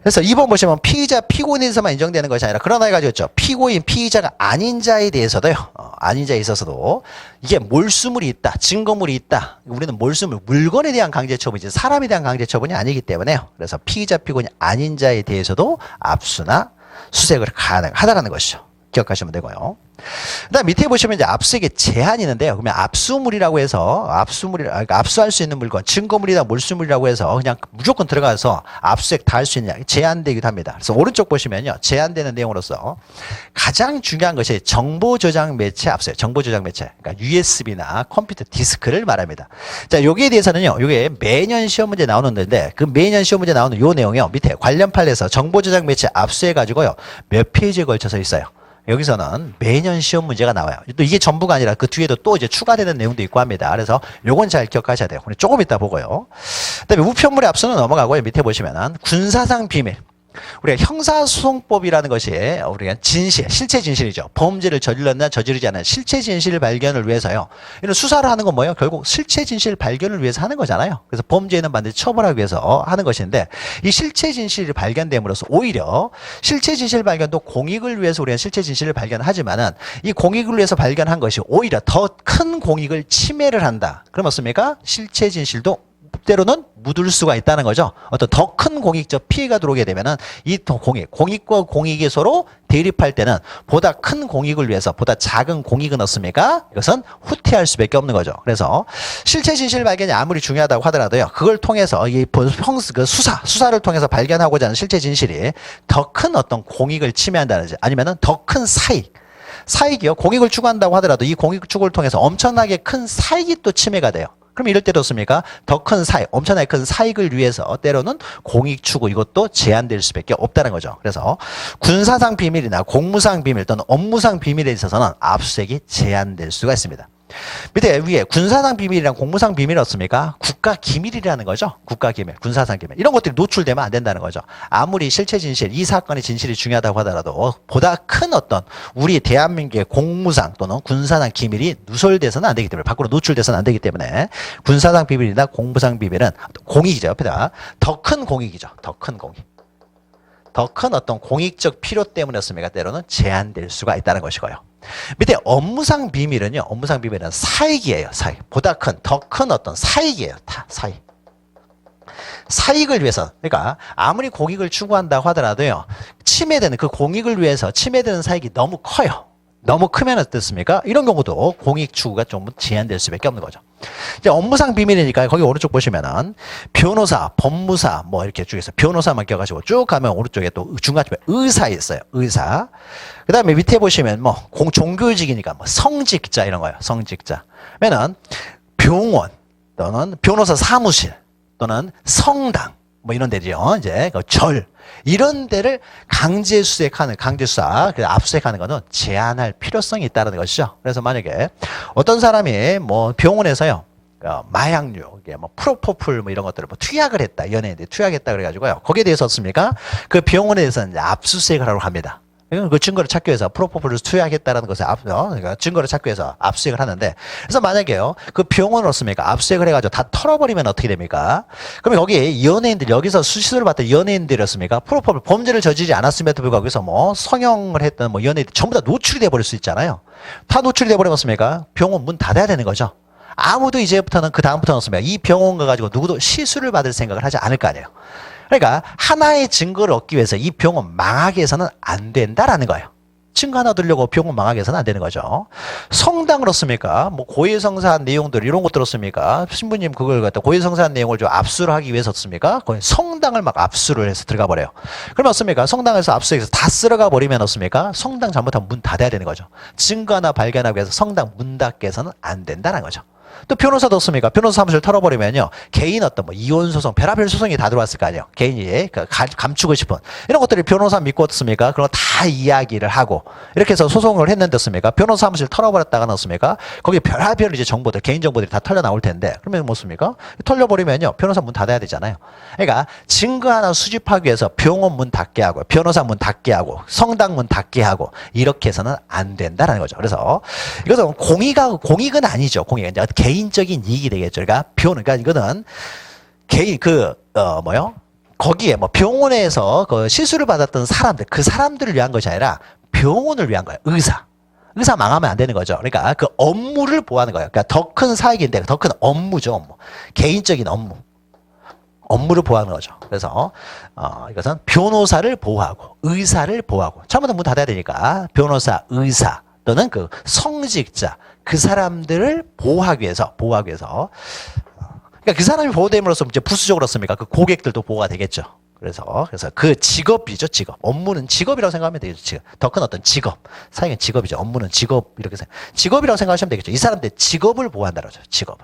그래서 2번 보시면 피의자, 피고인에서만 인정되는 것이 아니라 그런 아이가 있죠. 피고인, 피의자가 아닌 자에 대해서도요. 아닌 자에 있어서도 이게 몰수물이 있다, 증거물이 있다. 우리는 몰수물, 물건에 대한 강제 처분이지 사람에 대한 강제 처분이 아니기 때문에요. 그래서 피의자, 피고인이 아닌 자에 대해서도 압수나 수색을 가능하다는 것이죠. 기억하시면 되고요. 그다음 밑에 보시면 이제 압수수색에 제한이 있는데요. 그러면 압수물이라고 해서 그러니까 압수할 수 있는 물건, 증거물이나 몰수물이라고 해서 그냥 무조건 들어가서 압수수색 다 할 수 있냐 제한되기도 합니다. 그래서 오른쪽 보시면요, 제한되는 내용으로서 가장 중요한 것이 정보 저장 매체 압수수색, 정보 저장 매체, 그러니까 USB나 컴퓨터 디스크를 말합니다. 자, 여기에 대해서는요, 이게 매년 시험 문제 나오는데 그 매년 시험 문제 나오는 요 내용이요, 밑에 관련 판례에서 정보 저장 매체 압수해 가지고요 몇 페이지에 걸쳐서 있어요. 여기서는 매년 시험 문제가 나와요. 또 이게 전부가 아니라 그 뒤에도 또 이제 추가되는 내용도 있고 합니다. 그래서 요건 잘 기억하셔야 돼요. 조금 이따 보고요. 그다음에 우편물의 압수는 넘어가고요. 밑에 보시면은 군사상 비밀. 우리가 형사소송법이라는 것이 우리가 진실, 실체 진실이죠. 범죄를 저질렀나 저지르지 않은 실체 진실 발견을 위해서요. 이런 수사를 하는 건 뭐예요? 결국 실체 진실 발견을 위해서 하는 거잖아요. 그래서 범죄는 반드시 처벌하기 위해서 하는 것인데 이 실체 진실이 발견됨으로써 오히려 실체 진실 발견도 공익을 위해서 우리가 실체 진실을 발견하지만은 이 공익을 위해서 발견한 것이 오히려 더 큰 공익을 침해를 한다. 그럼 어떻습니까? 실체 진실도 때로는 묻을 수가 있다는 거죠. 어떤 더 큰 공익적 피해가 들어오게 되면은 이 공익과 공익이 서로 대립할 때는 보다 큰 공익을 위해서 보다 작은 공익은 어떻습니까? 이것은 후퇴할 수밖에 없는 거죠. 그래서 실체 진실 발견이 아무리 중요하다고 하더라도요, 그걸 통해서 이 수사를 통해서 발견하고자 하는 실체 진실이 더 큰 어떤 공익을 침해한다든지 아니면은 더 큰 사익이요. 공익을 추구한다고 하더라도 이 공익 추구를 통해서 엄청나게 큰 사익이 또 침해가 돼요. 그럼 이럴 때도 습니까? 더 큰 사익, 엄청나게 큰 사익을 위해서 때로는 공익 추구 이것도 제한될 수밖에 없다는 거죠. 그래서 군사상 비밀이나 공무상 비밀 또는 업무상 비밀에 있어서는 압수수색이 제한될 수가 있습니다. 밑에 위에 군사상 비밀이랑 공무상 비밀이 없습니까? 국가 기밀이라는 거죠. 국가 기밀, 군사상 기밀. 이런 것들이 노출되면 안 된다는 거죠. 아무리 실체 진실, 이 사건의 진실이 중요하다고 하더라도 보다 큰 어떤 우리 대한민국의 공무상 또는 군사상 기밀이 누설돼서는 안 되기 때문에 밖으로 노출돼서는 안 되기 때문에 군사상 비밀이나 공무상 비밀은 공익이죠. 옆에다 더 큰 공익이죠. 더 큰 공익. 더 큰 어떤 공익적 필요 때문이었습니까? 때로는 제한될 수가 있다는 것이고요. 밑에 업무상 비밀은요. 업무상 비밀은 사익이에요. 사익. 보다 큰, 더 큰 어떤 사익이에요. 다 사익. 사익을 위해서, 그러니까 아무리 공익을 추구한다고 하더라도요. 침해되는 그 공익을 위해서 침해되는 사익이 너무 커요. 너무 크면 어떻습니까? 이런 경우도 공익 추구가 좀 제한될 수밖에 없는 거죠. 이제 업무상 비밀이니까 거기 오른쪽 보시면은 변호사, 법무사 뭐 이렇게 쭉에서 변호사만 껴가지고 쭉 가면 오른쪽에 또 중간쯤에 의사 있어요. 의사. 그 다음에 밑에 보시면 뭐 종교직이니까 뭐 성직자 이런 거예요. 성직자. 그러면은 병원 또는 변호사 사무실 또는 성당 뭐 이런 데죠. 이제 그 절 이런 데를 강제 수색하는 강제 수사, 압수수색하는 거는 제한할 필요성이 있다는 것이죠. 그래서 만약에 어떤 사람이 뭐 병원에서요, 마약류, 뭐 프로포폴 뭐 이런 것들을 뭐 투약을 했다, 연예인들이 투약했다 그래가지고요, 거기에 대해서 어떻습니까? 그 병원에 대해서 이제 압수수색을 하려고 합니다. 그 증거를 찾기 위해서 프로포폴을 투약했다라는 것을 그러니까 증거를 찾기 위해서 압수수색을 하는데, 그래서 만약에요 그 병원을 어떻습니까 압수수색을 해가지고 다 털어버리면 어떻게 됩니까? 그러면 거기 연예인들 여기서 수시를 받던 연예인들이었습니까? 프로포폴 범죄를 저지르지 않았음에도 불구하고 여기서 뭐 성형을 했던 뭐 연예인들 전부 다 노출이 돼 버릴 수 있잖아요. 다 노출이 돼 버리면 병원 문 닫아야 되는 거죠. 아무도 이제부터는 그 다음부터는 없습니다. 이 병원 가가지고 누구도 시술을 받을 생각을 하지 않을 거 아니에요. 그러니까 하나의 증거를 얻기 위해서 이 병원 망하게 해서는 안 된다라는 거예요. 증거 하나 들려고 병원 망하게 해서는 안 되는 거죠. 성당을 얻습니까? 뭐 고해성사한 내용들 이런 것들 얻습니까? 신부님 그걸 갖다 고해성사한 내용을 좀 압수를 하기 위해서 얻습니까? 성당을 막 압수를 해서 들어가 버려요. 그러면 어떻습니까? 성당에서 압수해서 다 쓸어가 버리면 어떻습니까? 성당 잘못하면 문 닫아야 되는 거죠. 증거 하나 발견하기 위해서 성당 문 닫게 해서는 안 된다는 거죠. 또 변호사도 없습니까? 변호사 사무실 털어버리면요. 개인 어떤 뭐 이혼소송, 별의별 소송이 다 들어왔을 거 아니에요. 개인이 감추고 싶은. 이런 것들이 변호사 믿고 어떻습니까? 그런 거 다 이야기를 하고. 이렇게 해서 소송을 했는데 어떻습니까? 변호사 사무실 털어버렸다가 어떻습니까? 거기에 별의별 이제 정보들, 개인정보들이 다 털려 나올 텐데. 그러면 뭐습니까? 털려버리면요. 변호사 문 닫아야 되잖아요. 그러니까 증거 하나 수집하기 위해서 병원 문 닫게 하고, 변호사 문 닫게 하고, 성당 문 닫게 하고, 이렇게 해서는 안 된다라는 거죠. 그래서 이것은 공익은 아니죠. 공익은 이제 개인적인 이익이 되겠죠. 그러니까 이거는 개인 거기에 뭐 병원에서 그 시술을 받았던 사람들 그 사람들을 위한 것이 아니라 병원을 위한 거예요. 의사 망하면 안 되는 거죠. 그러니까 그 업무를 보호하는 거예요. 그러니까 더 큰 사익인데 더 큰 업무죠. 업무. 개인적인 업무를 보호하는 거죠. 그래서 이것은 변호사를 보호하고 의사를 보호하고 처음부터 문 닫아야 되니까 변호사, 의사 또는 그 성직자 그 사람들을 보호하기 위해서 그러니까 그 사람이 보호됨으로써 이제 부수적으로 씁니까? 그 고객들도 보호가 되겠죠. 그래서 그 직업이죠, 직업. 업무는 직업이라고 생각하면 되겠죠. 더 큰 어떤 직업. 사용은 직업이죠. 업무는 직업 이렇게 직업이라고 생각하시면 되겠죠. 이 사람들 직업을 보호한다는 거죠. 직업.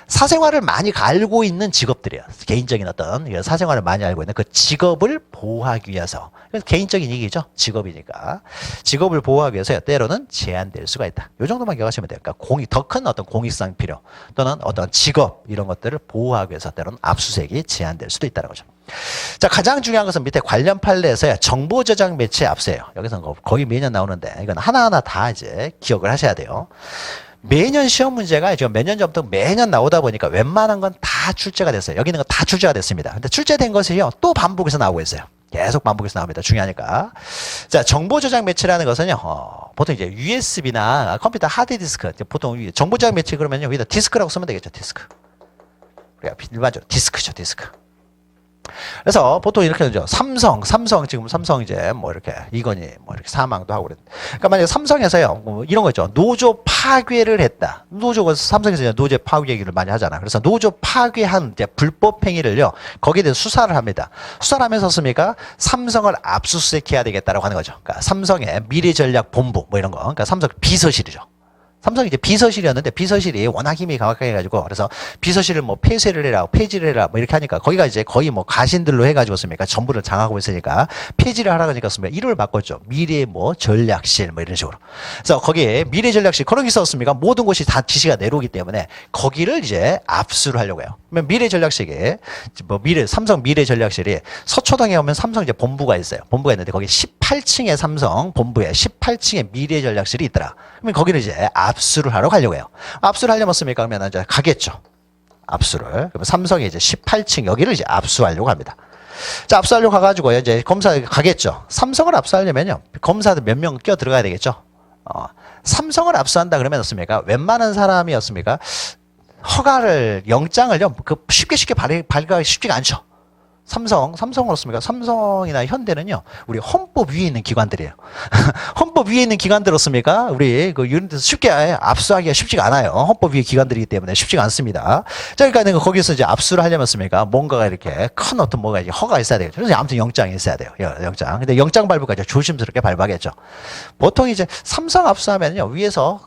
사생활을 많이 알고 있는 직업들이에요. 개인적인 어떤 사생활을 많이 알고 있는 그 직업을 보호하기 위해서. 개인적인 얘기죠. 직업이니까. 직업을 보호하기 위해서 때로는 제한될 수가 있다. 이 정도만 기억하시면 돼요. 그러니까 더 큰 어떤 공익상 필요 또는 어떤 직업 이런 것들을 보호하기 위해서 때로는 압수수색이 제한될 수도 있다는 거죠. 자, 가장 중요한 것은 밑에 관련 판례에서요. 정보 저장 매체 압수예요. 여기서는 거의 매년 나오는데 이건 하나하나 다 이제 기억을 하셔야 돼요. 매년 시험 문제가 지금 몇 년 전부터 매년 나오다 보니까 웬만한 건 다 출제가 됐어요. 여기 있는 건 다 출제가 됐습니다. 근데 출제된 것이요. 또 반복해서 나오고 있어요. 계속 반복해서 나옵니다. 중요하니까. 자, 정보 저장 매체라는 것은요. 보통 이제 USB나 컴퓨터 하드디스크, 보통 정보 저장 매체 그러면요. 여기다 디스크라고 쓰면 되겠죠. 디스크. 일반적으로 디스크죠. 디스크. 그래서 보통 이렇게 되죠. 삼성 지금 삼성 이제 뭐 이렇게 이건희 뭐 이렇게 사망도 하고 그랬는데. 그러니까 만약에 삼성에서요. 뭐 이런 거 있죠. 노조 파괴를 했다. 노조가 삼성에서 이제 노조 파괴 얘기를 많이 하잖아. 그래서 노조 파괴한 이제 불법 행위를요. 거기에 대해서 수사를 합니다. 수사를 하면서 씁니까? 삼성을 압수수색해야 되겠다라고 하는 거죠. 그러니까 삼성의 미래전략본부 뭐 이런 거. 그러니까 삼성 비서실이죠. 삼성이 이제 비서실이었는데 비서실이 워낙 힘이 강하게 해가지고 그래서 비서실을 뭐 폐쇄를 해라, 폐지를 해라 뭐 이렇게 하니까 거기가 이제 거의 뭐 가신들로 해가지고 습니까 전부를 장악하고 있으니까 폐지를 하라고 하니까 습니까 이름을 바꿨죠. 미래 뭐 전략실 뭐 이런 식으로. 그래서 거기에 미래 전략실 그런 게 있었습니까? 모든 곳이 다 지시가 내려오기 때문에 거기를 이제 압수를 하려고 해요. 그러면 미래 전략실에 뭐 삼성 미래 전략실이 서초동에 오면 삼성 이제 본부가 있어요. 본부가 있는데 거기 18층에 삼성 본부에 18층에 미래 전략실이 있더라. 그러면 거기를 이제 압수를 하러 가려고 해요. 압수를 하려면 습니까? 그러면 이제 가겠죠. 압수를. 그러면 삼성이 이제 18층 여기를 이제 압수하려고 합니다. 자, 압수하려고 가가지고요. 이제 검사 가겠죠. 삼성을 압수하려면요. 검사들 몇 명 껴 들어가야 되겠죠. 삼성을 압수한다 그러면 어떻습니까? 웬만한 사람이었습니까? 허가를, 영장을요. 쉽게 발급하기 쉽지가 않죠. 삼성은 어떻습니까? 삼성이나 현대는요, 우리 헌법 위에 있는 기관들이에요. 헌법 위에 있는 기관들 어떻습니까? 우리 이런 데서 쉽게 압수하기가 쉽지가 않아요. 헌법 위의 기관들이기 때문에 쉽지가 않습니다. 자, 그러니까 거기서 이제 압수를 하려면 습니까? 뭔가가 이렇게 큰 어떤 뭐가 이제 허가가 있어야 되겠죠. 그래서 아무튼 영장이 있어야 돼요. 영장. 근데 영장 발부까지 조심스럽게 발부하겠죠. 보통 이제 삼성 압수하면요, 위에서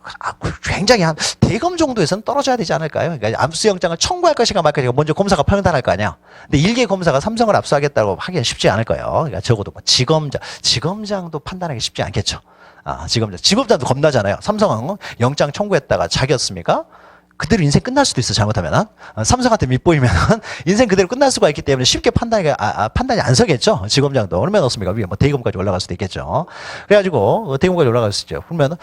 굉장히 한 대검 정도에서는 떨어져야 되지 않을까요? 그러니까 압수 영장을 청구할 것인가 말 것인가 먼저 검사가 판단할 거 아니야. 근데 일개 검사가 삼성을 압수하겠다고 하기는 쉽지 않을 거예요. 그러니까 적어도 뭐 지검장도 판단하기 쉽지 않겠죠. 지검장도 겁나잖아요. 삼성은 영장 청구했다가 자기였습니까? 그대로 인생 끝날 수도 있어, 잘못하면은. 삼성한테 밑보이면은 인생 그대로 끝날 수가 있기 때문에 쉽게 판단이 안 서겠죠. 지검장도. 그러면 어떻습니까? 위에 뭐 대검까지 올라갈 수도 있겠죠. 그래가지고 대검까지 올라갈 수 있죠. 그러면은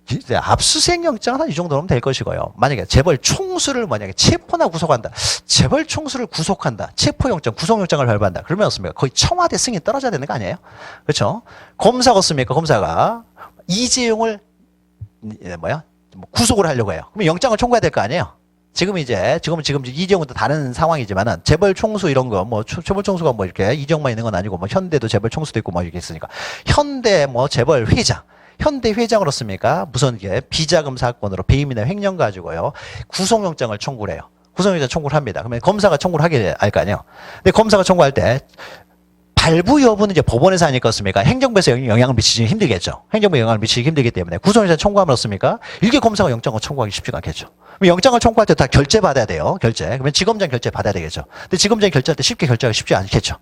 이제 압수수색 영장은 한 이 정도면 될 것이고요. 만약에 재벌 총수를 만약에 체포나 구속한다. 재벌 총수를 구속한다. 체포영장, 구속영장을 발부한다. 그러면 어떻습니까? 거의 청와대 승인 떨어져야 되는 거 아니에요? 그렇죠? 검사가 어떻습니까? 검사가 이재용을 구속을 하려고 해요. 그러면 영장을 청구해야 될 거 아니에요? 지금 이재용은 또 다른 상황이지만은 재벌 총수 이런 거 재벌 총수가 뭐 이렇게 이재용만 있는 건 아니고 뭐 현대도 재벌 총수도 있고 뭐 이렇게 있으니까 현대 뭐 재벌 회장 현대 회장으로습니까? 무슨 게 비자금 사건으로 배임이나 횡령 가지고요. 구속영장을 청구를 해요. 구속영장 청구를 합니다. 그러면 검사가 청구를 하게 할 거 아니에요. 근데 검사가 청구할 때 발부 여부는 이제 법원에서 하니까 어떻습니까? 행정부에서 영향을 미치기 힘들겠죠. 행정부에 영향을 미치기 힘들기 때문에 구속영장 청구하면 어떻습니까? 일개 검사가 영장을 청구하기 쉽지가 않겠죠. 그럼 영장을 청구할 때 다 결제 받아야 돼요. 결제. 그러면 지검장 결제 받아야 되겠죠. 근데 지검장이 결제할 때 쉽게 결제하기 쉽지 않겠죠.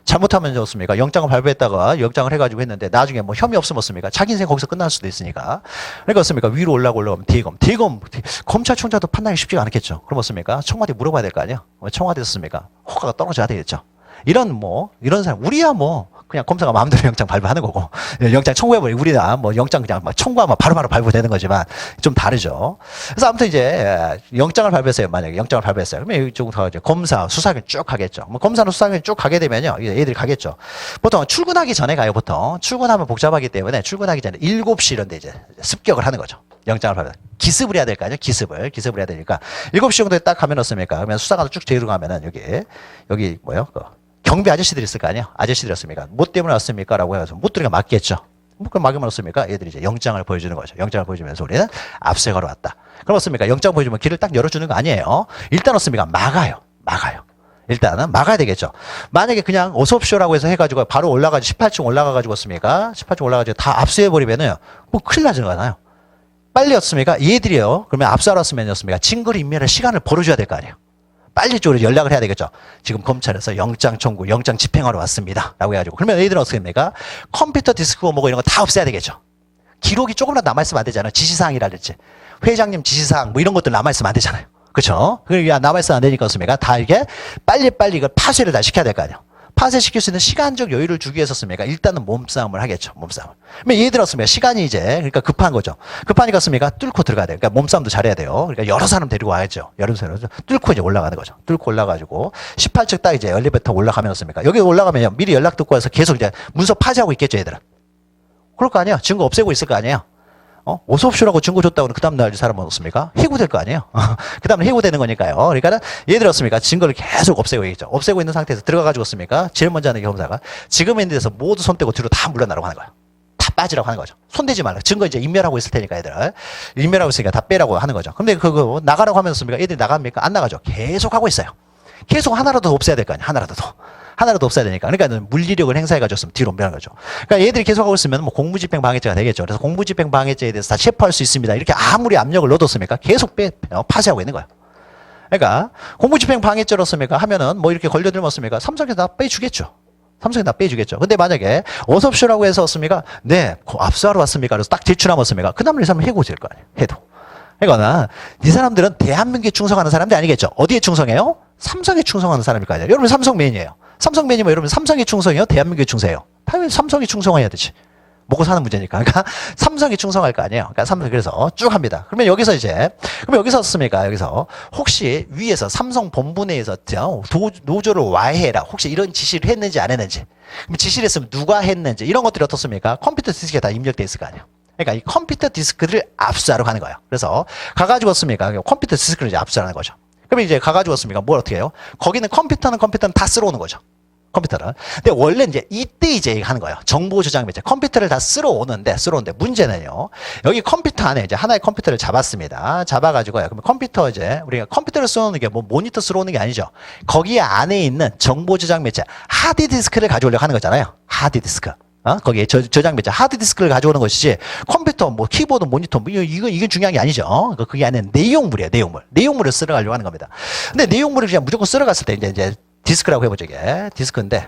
잘못하면 좋습니까? 영장을 발부했다가 영장을 해가지고 했는데 나중에 뭐 혐의 없으면 어떻습니까? 자기 인생 거기서 끝날 수도 있으니까. 그러니까 어떻습니까? 위로 올라가면 대검, 검찰총장도 판단이 쉽지가 않겠죠. 그럼 어떻습니까? 청와대 물어봐야 될 거 아니야? 청와대였습니까? 허가가 떨어져야 되겠죠. 이런 사람, 우리야 그냥 검사가 마음대로 영장 발부하는 거고, 영장 청구해버리고, 우리나 영장 그냥 청구하면 바로바로 발부되는 거지만, 좀 다르죠. 그래서 아무튼 이제, 영장을 발부했어요. 만약에 영장을 발부했어요. 그러면 이쪽부터 이제 검사, 수사관 쭉 가겠죠. 검사는 수사관 쭉 가게 되면요. 애들이 가겠죠. 보통 출근하기 전에 가요, 보통. 출근하면 복잡하기 때문에 출근하기 전에 7시 이런 데 이제 습격을 하는 거죠. 영장을 발부. 기습을 해야 될 거 아니에요? 기습을 해야 되니까. 7시 정도에 딱 가면 어떻습니까? 그러면 수사관을 쭉 데려가면은 여기 경비 아저씨들이 있을 거 아니에요? 아저씨들이었습니까? 뭐 때문에 왔습니까? 라고 해서 못 들으니까 맞겠죠. 그럼 막으면 어떻습니까? 애들이 이제 영장을 보여주는 거죠. 영장을 보여주면서 우리는 압수하러 왔다. 그럼 어떻습니까? 영장 보여주면 길을 딱 열어주는 거 아니에요? 일단 어떻습니까? 막아요. 일단은 막아야 되겠죠. 만약에 그냥 어서옵쇼라고 해서 해가지고 바로 18층 올라가가지고 어떻습니까? 18층 올라가가지고 다 압수해버리면은 큰일 나잖아요. 빨리 었습니까? 얘들이요. 그러면 압수하러 왔으면 었습니까? 증거를 인멸할 시간을 벌어줘야 될 거 아니에요. 빨리 쪽으로 연락을 해야 되겠죠. 지금 검찰에서 영장 청구, 영장 집행하러 왔습니다. 라고 해가지고. 그러면 애들은 어떻게 됩니까? 컴퓨터 디스크 이런 거 다 없애야 되겠죠. 기록이 조금이라도 남아있으면 안 되잖아요. 지시사항이라든지. 회장님 지시사항 이런 것들 남아있으면 안 되잖아요. 그렇죠? 그러니까 남아있으면 안 되니까 어떻습니까? 다 이게 빨리빨리 이걸 파쇄를 다 시켜야 될 거 아니에요. 파쇄시킬 수 있는 시간적 여유를 주기 위해서 습니까? 일단은 몸싸움을 하겠죠. 몸싸움을. 그러면 예를 들었습니다. 시간이 이제 그러니까 급한 거죠. 급하니까 습니까? 뚫고 들어가야 돼요. 그러니까 몸싸움도 잘해야 돼요. 그러니까 여러 사람 데리고 와야죠. 여러 사람 뚫고 이제 올라가는 거죠. 뚫고 올라가지고 18층 딱 이제 엘리베이터 올라가면 어떻습니까? 여기 올라가면 미리 연락 듣고 와서 계속 이제 문서 파쇄하고 있겠죠, 얘들은. 그럴 거 아니에요. 증거 없애고 있을 거 아니에요. 어서옵쇼라고 증거 줬다고는 그 다음날 사람은 어떻습니까? 해고될 거 아니에요? 그 다음에 해고되는 거니까요. 그러니까 예를 들었습니까? 증거를 계속 없애고 있죠. 없애고 있는 상태에서 들어가가지고 습니까? 제일 먼저 하는 게 검사가 지금 있는 데서 모두 손 떼고 뒤로 다 물러나라고 하는 거예요. 다 빠지라고 하는 거죠. 손대지 말라. 증거 이제 인멸하고 있을 테니까 애들. 인멸하고 있으니까 다 빼라고 하는 거죠. 근데 그거 나가라고 하면 습니까? 애들이 나갑니까? 안 나가죠. 계속 하고 있어요. 계속 하나라도 더 없애야 될 거 아니야. 하나라도 없애야 되니까. 그러니까 물리력을 행사해가지고 뒤로 옮겨는 거죠. 그러니까 얘들이 계속하고 있으면 뭐 공무집행 방해죄가 되겠죠. 그래서 공무집행 방해죄에 대해서 다 체포할 수 있습니다. 이렇게 아무리 압력을 넣어뒀습니까? 계속 파쇄하고 있는 거예요. 그러니까 공무집행 방해죄로습니까 하면은 뭐 이렇게 걸려들었습니까? 삼성에서 다 빼주겠죠. 삼성이 다 빼주겠죠. 근데 만약에 어섭쇼라고 해서 왔습니까? 네, 압수하러 왔습니까? 그래서 딱 제출하면 그 다음에 이 사람은 해고될 거 아니에요. 해도. 그러니까 이 사람들은 대한민국에 충성하는 사람들이 아니겠죠. 어디에 충성해요? 삼성에 충성하는 사람일 거 아니에요. 여러분 삼성맨이에요. 삼성맨이면 여러분 삼성에 충성해요? 대한민국에 충성해요? 당연히 삼성에 충성해야 되지. 먹고 사는 문제니까. 그러니까 삼성에 충성할 거 아니에요. 그러니까 삼성 그래서 쭉 합니다. 그러면 여기서 그럼 여기서 썼습니까? 여기서 혹시 위에서 삼성 본부 내에서 노조를 와해해라. 혹시 이런 지시를 했는지 안 했는지. 그럼 지시를 했으면 누가 했는지 이런 것들이 어떻습니까? 컴퓨터 디스크에 다 입력돼 있을 거 아니에요. 그러니까 이 컴퓨터 디스크를 압수하러 가는 거예요. 그래서 가가지고 왔습니까? 컴퓨터 디스크를 이제 압수하는 거죠. 그러면 이제 가가지고 왔습니까? 뭘 어떻게 해요? 거기는 컴퓨터는 다 쓸어오는 거죠. 컴퓨터를. 근데 원래 이때 하는 거예요. 정보 저장 매체. 컴퓨터를 다 쓸어오는데 문제는요. 여기 컴퓨터 안에 하나의 컴퓨터를 잡았습니다. 잡아가지고요. 그러면 컴퓨터 우리가 컴퓨터를 쓸어오는 게 뭐 모니터 쓸어오는 게 아니죠. 거기 안에 있는 정보 저장 매체, 하드디스크를 가져오려고 하는 거잖아요. 하드디스크. 거기에 저장 매체, 하드디스크를 가져오는 것이지, 컴퓨터, 뭐, 키보드, 모니터, 이건 중요한 게 아니죠. 그게 안에 내용물이에요, 내용물. 내용물을 쓸어가려고 하는 겁니다. 근데 내용물을 그냥 무조건 쓸어갔을 때, 이제 디스크라고 해보죠, 이게. 디스크인데.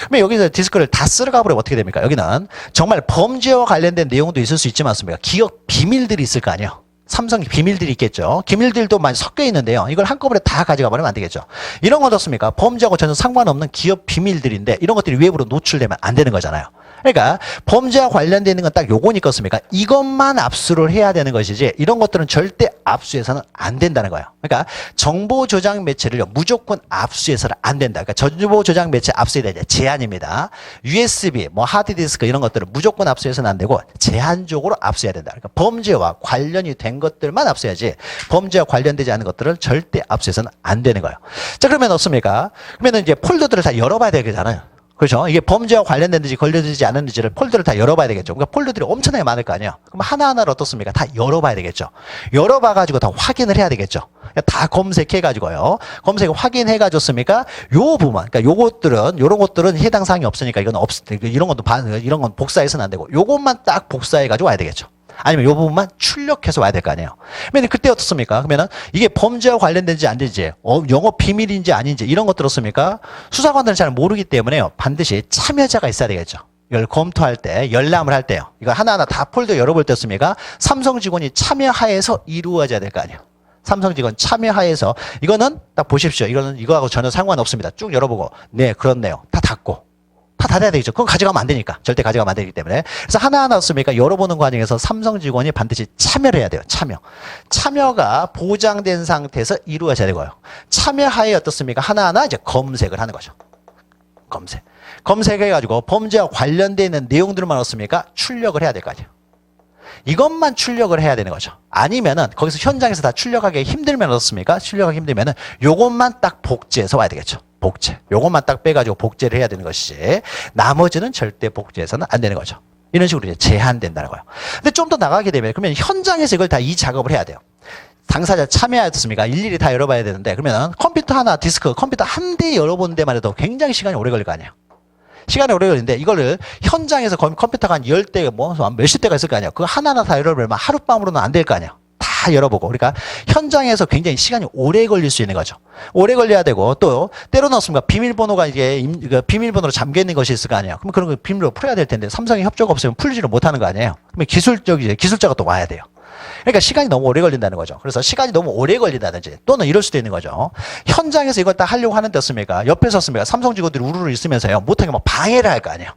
그러면 여기서 디스크를 다 쓸어가 버리면 어떻게 됩니까? 여기는 정말 범죄와 관련된 내용도 있을 수 있지만, 기업 비밀들이 있을 거 아니에요. 삼성 비밀들이 있겠죠. 기밀들도 많이 섞여 있는데요. 이걸 한꺼번에 다 가져가 버리면 안 되겠죠. 이런 건 어떻습니까? 범죄하고 전혀 상관없는 기업 비밀들인데 이런 것들이 외부로 노출되면 안 되는 거잖아요. 그러니까 범죄와 관련되어 있는 건 딱 요거니까 습니까? 이것만 압수를 해야 되는 것이지 이런 것들은 절대 압수해서는 안 된다는 거예요. 그러니까 정보 저장 매체를 무조건 압수해서는 안 된다. 그러니까 정보 저장 매체 압수해야 되냐 제한입니다. USB, 뭐 하드디스크 이런 것들은 무조건 압수해서는 안 되고 제한적으로 압수해야 된다. 그러니까 범죄와 관련이 된 것들만 압수해야지 범죄와 관련되지 않은 것들은 절대 압수해서는 안 되는 거예요. 자, 그러면 어떻습니까? 그러면 이제 폴더들을 다 열어봐야 되잖아요. 그렇죠? 이게 범죄와 관련됐는지 걸려지지 않았는지를 폴더를 다 열어봐야 되겠죠. 그러니까 폴더들이 엄청나게 많을 거 아니에요. 그럼 하나하나를 어떻습니까? 다 열어봐야 되겠죠. 열어봐가지고 다 확인을 해야 되겠죠. 다 검색해가지고요. 검색 확인해가지고습니까? 요 부분, 그러니까 요런 것들은 해당 사항이 없으니까 이건 이런 건 복사해서는 안 되고 요것만 딱 복사해가지고 와야 되겠죠. 아니면 요 부분만 출력해서 와야 될 거 아니에요. 그러면 그때 어떻습니까? 그러면은 이게 범죄와 관련된지 안 된지, 영업 비밀인지 아닌지 이런 것들 어떻습니까? 수사관들은 잘 모르기 때문에요. 반드시 참여자가 있어야 되겠죠. 이걸 검토할 때, 열람을 할 때요. 이거 하나하나 다 폴더 열어볼 때 어떻습니까? 삼성 직원이 참여하에서 이루어져야 될 거 아니에요. 삼성 직원 참여하에서 이거는 딱 보십시오. 이거는 이거하고 전혀 상관없습니다. 쭉 열어보고 네 그렇네요. 다 닫고. 다 닫아야 되겠죠. 그건 가져가면 안 되니까. 절대 가져가면 안 되기 때문에. 그래서 하나하나 없습니까? 열어보는 과정에서 삼성 직원이 반드시 참여를 해야 돼요. 참여가 보장된 상태에서 이루어져야 되고요. 참여하에 어떻습니까? 하나하나 이제 검색을 하는 거죠. 검색해가지고 범죄와 관련되어 있는 내용들만 어떻습니까? 출력을 해야 될 거 아니에요. 이것만 출력을 해야 되는 거죠. 아니면은 거기서 현장에서 다 출력하기 힘들면 어떻습니까? 출력하기 힘들면은 요것만 딱 복제해서 와야 되겠죠. 복제. 요것만 딱 빼가지고 복제를 해야 되는 것이지 나머지는 절대 복제해서는 안 되는 거죠. 이런 식으로 이제 제한된다는 거예요. 근데 좀 더 나가게 되면 그러면 현장에서 이걸 다 이 작업을 해야 돼요. 당사자 참여하였습니까? 일일이 다 열어봐야 되는데 그러면 컴퓨터 하나, 컴퓨터 한 대 열어보는 데만 해도 굉장히 시간이 오래 걸릴 거 아니에요. 시간이 오래 걸리는데 이거를 현장에서 컴퓨터가 한 10대, 몇십 대가 있을 거 아니에요. 그거 하나하나 다 열어보면 하룻밤으로는 안 될 거 아니에요. 다 열어보고. 그러니까 현장에서 굉장히 시간이 오래 걸릴 수 있는 거죠. 오래 걸려야 되고 또 때로는 없습니까? 비밀번호가 이게 비밀번호로 잠겨 있는 것이 있을 거 아니에요. 그럼 그런 거 비밀로 풀어야 될 텐데 삼성이 협조가 없으면 풀지를 못하는 거 아니에요. 그러면 기술자가 또 와야 돼요. 그러니까 시간이 너무 오래 걸린다는 거죠. 그래서 시간이 너무 오래 걸린다든지 또는 이럴 수도 있는 거죠. 현장에서 이걸 다 하려고 하는데 없습니까? 옆에서 없습니까? 삼성 직원들이 우르르 있으면서요. 못하게 막 방해를 할 거 아니에요.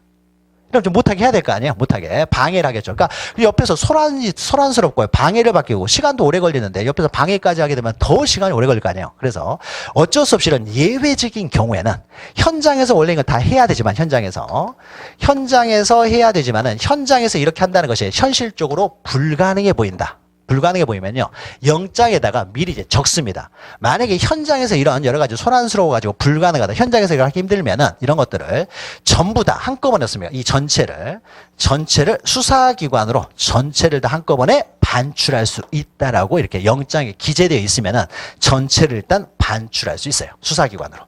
그럼 좀 못하게 해야 될 거 아니에요? 못하게. 방해를 하겠죠. 그러니까 옆에서 소란스럽고요. 방해를 받기고 시간도 오래 걸리는데 옆에서 방해까지 하게 되면 더 시간이 오래 걸릴 거 아니에요. 그래서 어쩔 수 없이 이런 예외적인 경우에는 현장에서 원래 이걸 다 해야 되지만 현장에서 해야 되지만은 현장에서 이렇게 한다는 것이 현실적으로 불가능해 보인다. 불가능해 보이면요. 영장에다가 미리 이제 적습니다. 만약에 현장에서 이런 여러 가지 소란스러워가지고 불가능하다. 현장에서 이걸 하기 힘들면은 이런 것들을 전부 다 한꺼번에 했습니다. 이 전체를 수사기관으로 전체를 다 한꺼번에 반출할 수 있다라고 이렇게 영장에 기재되어 있으면은 전체를 일단 반출할 수 있어요. 수사기관으로.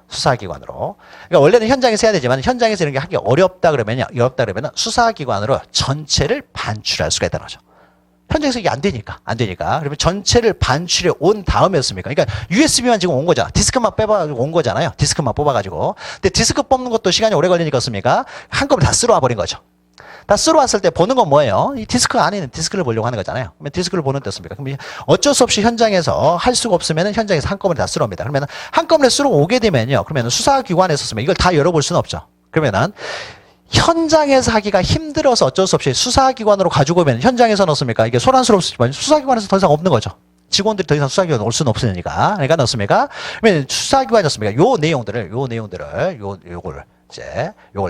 수사기관으로. 그러니까 원래는 현장에서 해야 되지만 현장에서 이런 게 하기 어렵다 그러면요. 수사기관으로 전체를 반출할 수가 있다는 거죠. 현장에서 이게 안 되니까. 그러면 전체를 반출해 온 다음이었습니까? 그러니까 USB만 지금 온 거죠. 디스크만 빼봐가지고 온 거잖아요. 디스크만 뽑아가지고. 근데 디스크 뽑는 것도 시간이 오래 걸리니까 어떻습니까? 한꺼번에 다 쓸어와 버린 거죠. 다 쓸어왔을 때 보는 건 뭐예요? 이 디스크 안에 있는 디스크를 보려고 하는 거잖아요. 그러면 디스크를 보는 데 어떻습니까? 그럼 어쩔 수 없이 현장에서 할 수가 없으면 현장에서 한꺼번에 다 쓸어옵니다. 그러면 한꺼번에 쓸어오게 되면요. 그러면 수사기관에서 쓰면 이걸 다 열어볼 수는 없죠. 그러면은 현장에서 하기가 힘들어서 어쩔 수 없이 수사기관으로 가지고 오면 현장에서 넣습니까? 이게 소란스럽지만 수사기관에서 더 이상 없는 거죠. 직원들이 더 이상 수사기관 올 수는 없으니까. 그러니까 넣습니까? 그러면 수사기관이 넣습니까? 요 내용들을 요걸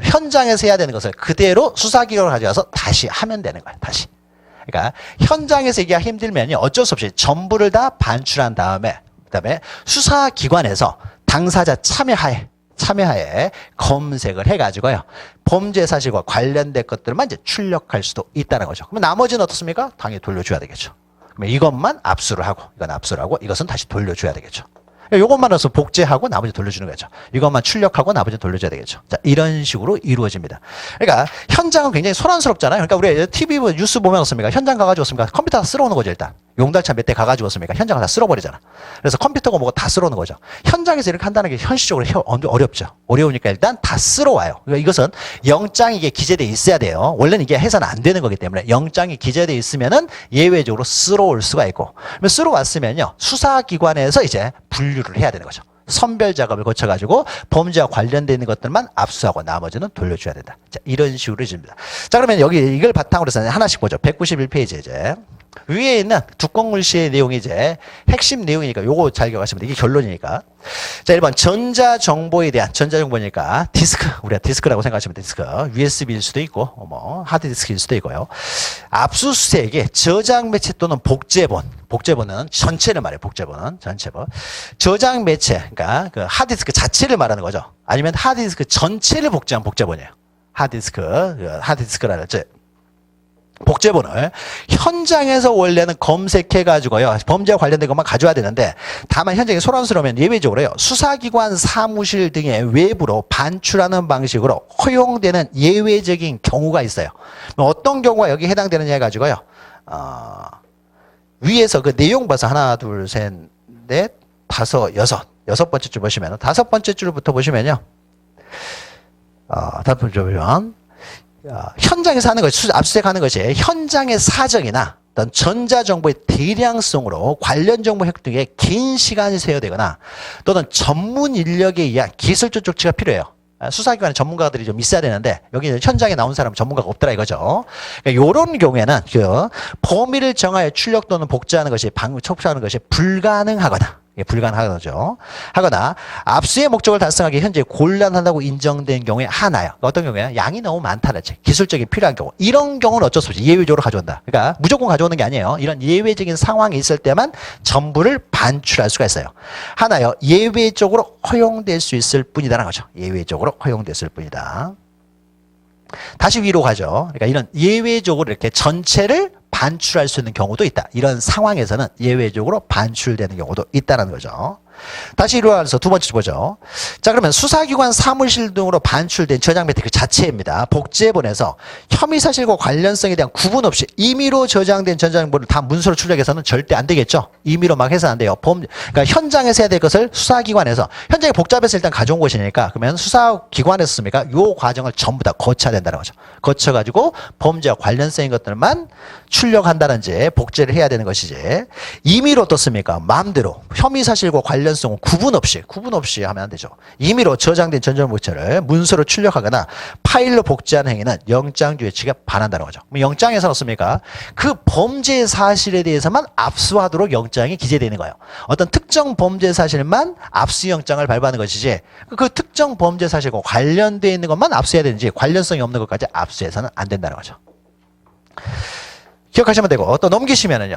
현장에서 해야 되는 것을 그대로 수사기관으로 가져가서 다시 하면 되는 거예요. 다시. 그러니까 현장에서 얘기가 힘들면요. 어쩔 수 없이 전부를 다 반출한 다음에 그다음에 수사기관에서 당사자 참여하에 검색을 해가지고요. 범죄 사실과 관련된 것들만 이제 출력할 수도 있다는 거죠. 그러면 나머지는 어떻습니까? 당연히 돌려줘야 되겠죠. 그러면 이것만 압수를 하고, 이것은 다시 돌려줘야 되겠죠. 이것만 넣어서 복제하고 나머지 돌려주는 거죠. 이것만 출력하고 나머지 돌려줘야 되겠죠. 자, 이런 식으로 이루어집니다. 그러니까 현장은 굉장히 소란스럽잖아요. 그러니까 우리 TV 뉴스 보면 어떻습니까? 현장 가가지고 어떻습니까? 컴퓨터 다 쓸어오는 거죠, 일단. 용달차 몇 대 가가지고 어떻습니까? 현장을 다 쓸어버리잖아. 그래서 컴퓨터가 뭐가 다 쓸어오는 거죠. 현장에서 이렇게 한다는 게 현실적으로 어렵죠. 어려우니까 일단 다 쓸어와요. 그러니까 이것은 영장이 이게 기재되어 있어야 돼요. 원래는 이게 해서는 안 되는 거기 때문에 영장이 기재되어 있으면은 예외적으로 쓸어올 수가 있고. 그러면 쓸어왔으면요. 수사기관에서 이제 분류를 해야 되는 거죠. 선별 작업을 거쳐가지고 범죄와 관련되어 있는 것들만 압수하고 나머지는 돌려줘야 된다. 자, 이런 식으로 해줍니다. 자, 그러면 여기 이걸 바탕으로 해서 하나씩 보죠. 191페이지 이제. 위에 있는 두꺼글씨의 내용이 이제 핵심 내용이니까 요거 잘 기억하시면 돼요. 이게 결론이니까. 자, 1번 전자정보에 대한 전자정보니까 디스크, 우리가 디스크라고 생각하시면 디스크. USB일 수도 있고 뭐 하드디스크일 수도 있고요. 압수수색에 저장 매체 또는 복제본은 전체를 말해요. 복제본은 전체본. 저장 매체, 그러니까 그 하드디스크 자체를 말하는 거죠. 아니면 하드디스크 전체를 복제한 복제본이에요. 하드디스크라는 복제본을 현장에서 원래는 검색해가지고요. 범죄와 관련된 것만 가져와야 되는데 다만 현장이 소란스러우면 예외적으로요. 수사기관 사무실 등의 외부로 반출하는 방식으로 허용되는 예외적인 경우가 있어요. 어떤 경우가 여기 해당되느냐 해가지고요. 위에서 그 내용 봐서 하나, 둘, 셋, 넷, 다섯, 여섯 번째 줄 보시면 다섯 번째 줄부터 보시면요. 다섯 번째 줄 보면 현장에서 하는 것이 압수수색하는 것이 현장의 사정이나 어떤 전자정보의 대량성으로 관련 정보 획득 등에 긴 시간이 소요되거나 또는 전문 인력에 의한 기술적 조치가 필요해요. 수사기관에 전문가들이 좀 있어야 되는데 여기 현장에 나온 사람은 전문가가 없더라 이거죠. 그러니까 이런 경우에는 그 범위를 정하여 출력 또는 복제하는 것이 척수하는 것이 불가능하거나 거죠. 하거나 압수의 목적을 달성하기 현재 곤란하다고 인정된 경우에 하나요. 어떤 경우에는 양이 너무 많다든지 기술적인 필요한 경우 이런 경우는 어쩔 수 없이 예외적으로 가져온다. 그러니까 무조건 가져오는 게 아니에요. 이런 예외적인 상황이 있을 때만 전부를 반출할 수가 있어요. 하나요. 예외적으로 허용될 수 있을 뿐이다라는 거죠. 예외적으로 허용됐을 뿐이다. 다시 위로 가죠. 그러니까 이런 예외적으로 이렇게 전체를 반출할 수 있는 경우도 있다. 이런 상황에서는 예외적으로 반출되는 경우도 있다는 거죠. 다시 이루어서 두 번째 보죠. 자, 그러면 수사기관 사무실 등으로 반출된 저장 매트 그 자체입니다. 복제본에서 혐의 사실과 관련성에 대한 구분 없이 임의로 저장된 전자정보를 다 문서로 출력해서는 절대 안 되겠죠. 임의로 막 해서 안 돼요. 그러니까 현장에서 해야 될 것을 수사기관에서 현장에 복잡해서 일단 가져온 것이니까 그러면 수사기관에서 씁니까? 요 과정을 전부 다 거쳐야 된다는 거죠. 거쳐가지고 범죄와 관련성인 것들만 출력한다든지 복제를 해야 되는 것이지 임의로 어떻습니까? 마음대로 혐의 사실과 관련성은 구분 없이 하면 안 되죠. 임의로 저장된 전자정보체를 문서로 출력하거나 파일로 복제하는 행위는 영장주의 측에 반한다는 거죠. 영장에서 어떻습니까? 그 범죄 사실에 대해서만 압수하도록 영장이 기재되는 거예요. 어떤 특정 범죄 사실만 압수영장을 발부하는 것이지 그 특정 범죄 사실과 관련되어 있는 것만 압수해야 되는지 관련성이 없는 것까지 압수해서는 안 된다는 거죠. 기억하시면 되고 또 넘기시면은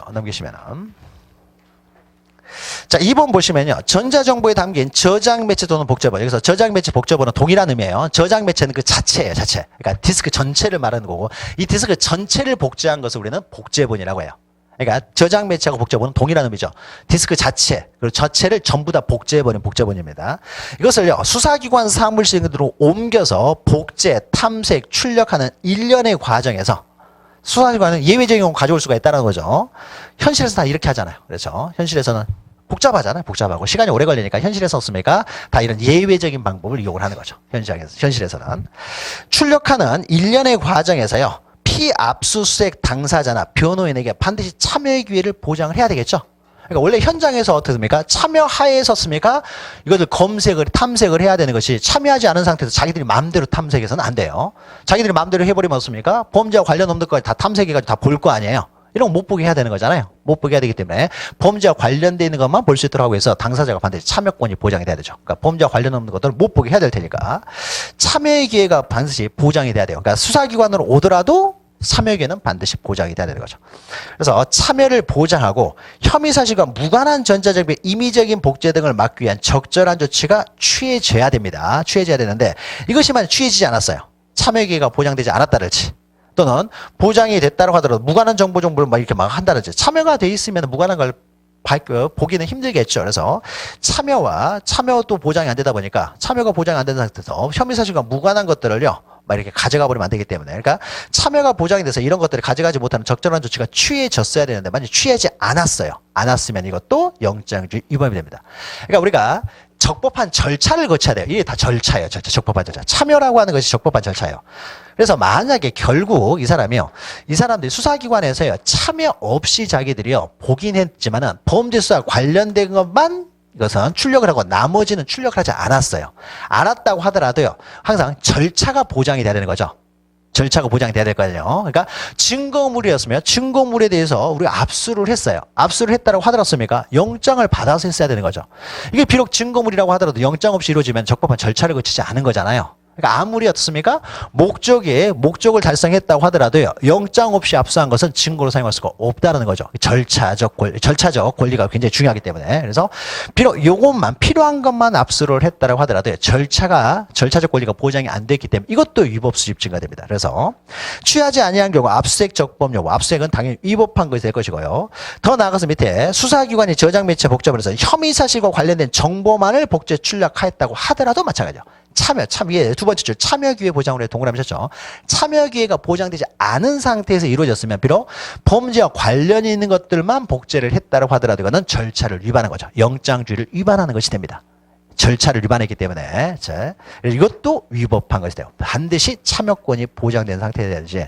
자, 2번 보시면요. 전자정보에 담긴 저장 매체 또는 복제본. 여기서 저장 매체, 복제본은 동일한 의미예요. 저장 매체는 그 자체예요, 자체. 그러니까 디스크 전체를 말하는 거고, 이 디스크 전체를 복제한 것을 우리는 복제본이라고 해요. 그러니까 저장 매체하고 복제본은 동일한 의미죠. 디스크 자체, 그리고 자체를 전부 다 복제해버린 복제본입니다. 이것을요, 수사기관 사무실으로 옮겨서 복제, 탐색, 출력하는 일련의 과정에서 수사기관은 예외적인 경우 가져올 수가 있다는 거죠. 현실에서 다 이렇게 하잖아요. 그렇죠. 현실에서는 복잡하잖아요. 복잡하고 시간이 오래 걸리니까 현실에서 없습니까? 다 이런 예외적인 방법을 이용을 하는 거죠. 현실에서는. 출력하는 일련의 과정에서요. 피압수수색 당사자나 변호인에게 반드시 참여의 기회를 보장을 해야 되겠죠. 그러니까 원래 현장에서 어떻습니까? 참여하에 었습니까? 이것을 검색을, 탐색을 해야 되는 것이 참여하지 않은 상태에서 자기들이 마음대로 탐색해서는 안 돼요. 자기들이 마음대로 해버리면 어떻습니까? 범죄와 관련 없는 것까지 다 탐색해가지고 다 볼 거 아니에요. 이런 거 못 보게 해야 되는 거잖아요. 못 보게 해야 되기 때문에 범죄와 관련되어 있는 것만 볼 수 있도록 하고 해서 당사자가 반드시 참여권이 보장이 돼야 되죠. 그러니까 범죄와 관련 없는 것들을 못 보게 해야 될 테니까 참여의 기회가 반드시 보장이 돼야 돼요. 그러니까 수사기관으로 오더라도 참여의 기회는 반드시 보장이 돼야 되는 거죠. 그래서 참여를 보장하고 혐의사실과 무관한 전자적 및 임의적인 복제 등을 막기 위한 적절한 조치가 취해져야 됩니다. 취해져야 되는데 이것이 만약 취해지지 않았어요. 참여의 기회가 보장되지 않았다든지 또는 보장이 됐다고 하더라도 무관한 정보를 막 이렇게 막 한다든지 참여가 돼 있으면 무관한 걸 보기는 힘들겠죠. 그래서 참여도 보장이 안 되다 보니까 참여가 보장이 안 되는 상태에서 혐의사실과 무관한 것들을요 막 이렇게 가져가 버리면 안 되기 때문에 그러니까 참여가 보장이 돼서 이런 것들을 가져가지 못하는 적절한 조치가 취해졌어야 되는데 만약 취하지 않았으면 이것도 영장주의 위반이 됩니다. 그러니까 우리가 적법한 절차를 거쳐야 돼요. 이게 다 절차예요. 적법한 절차. 참여라고 하는 것이 적법한 절차예요. 그래서 만약에 결국 이 사람들이 수사기관에서요 참여 없이 자기들이요 보긴 했지만은 범죄 수사 관련된 것만 이것은 출력을 하고 나머지는 출력을 하지 않았어요. 알았다고 하더라도요 항상 절차가 보장이 돼야 되는 거죠. 절차가 보장이 돼야 될 거예요. 그러니까 증거물이었으면 증거물에 대해서 우리가 압수를 했어요. 압수를 했다고 하더라습니까? 영장을 받아서 했어야 되는 거죠. 이게 비록 증거물이라고 하더라도 영장 없이 이루어지면 적법한 절차를 거치지 않은 거잖아요. 그러니까 아무리 어떻습니까? 목적을 달성했다고 하더라도요. 영장 없이 압수한 것은 증거로 사용할 수가 없다는 거죠. 절차적 권리가 굉장히 중요하기 때문에. 그래서 비록 요것만 필요한 것만 압수를 했다고 하더라도요. 절차적 권리가 보장이 안 됐기 때문에 이것도 위법 수집 증가됩니다. 그래서 취하지 아니한 경우 압수수색 적법 여부, 압수수색은 당연히 위법한 것이 될 것이고요. 더 나아가서 밑에 수사기관이 저장 매체 복잡을 해서 혐의 사실과 관련된 정보만을 복제 출력하였다고 하더라도 마찬가지죠. 참여, 두 번째 줄 참여 기회 보장으로 동그라미 쳤죠. 참여 기회가 보장되지 않은 상태에서 이루어졌으면 비록 범죄와 관련이 있는 것들만 복제를 했다고 하더라도 이거는 절차를 위반한 거죠. 영장주의를 위반하는 것이 됩니다. 절차를 위반했기 때문에 이것도 위법한 것이 돼요. 반드시 참여권이 보장된 상태에야지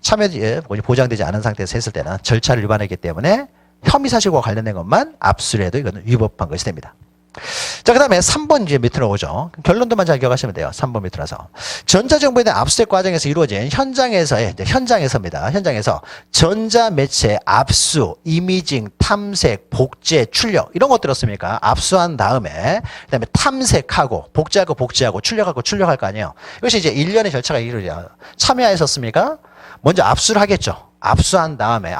참여권이 보장되지 않은 상태에서 했을 때는 절차를 위반했기 때문에 혐의 사실과 관련된 것만 압수를 해도 이거는 위법한 것이 됩니다. 자, 그 다음에 3번 이제 밑으로 오죠. 결론도만 잘 기억하시면 돼요. 3번 밑으로서. 전자정보에 대한 압수수색 과정에서 이루어진 현장에서입니다. 현장에서 전자매체 압수, 이미징, 탐색, 복제, 출력 이런 것 들었습니까? 압수한 다음에 그 다음에 탐색하고 복제하고 출력할 거 아니에요. 이것이 이제 일련의 절차가 이루어져요. 참여하셨습니까? 먼저 압수를 하겠죠. 압수한 다음에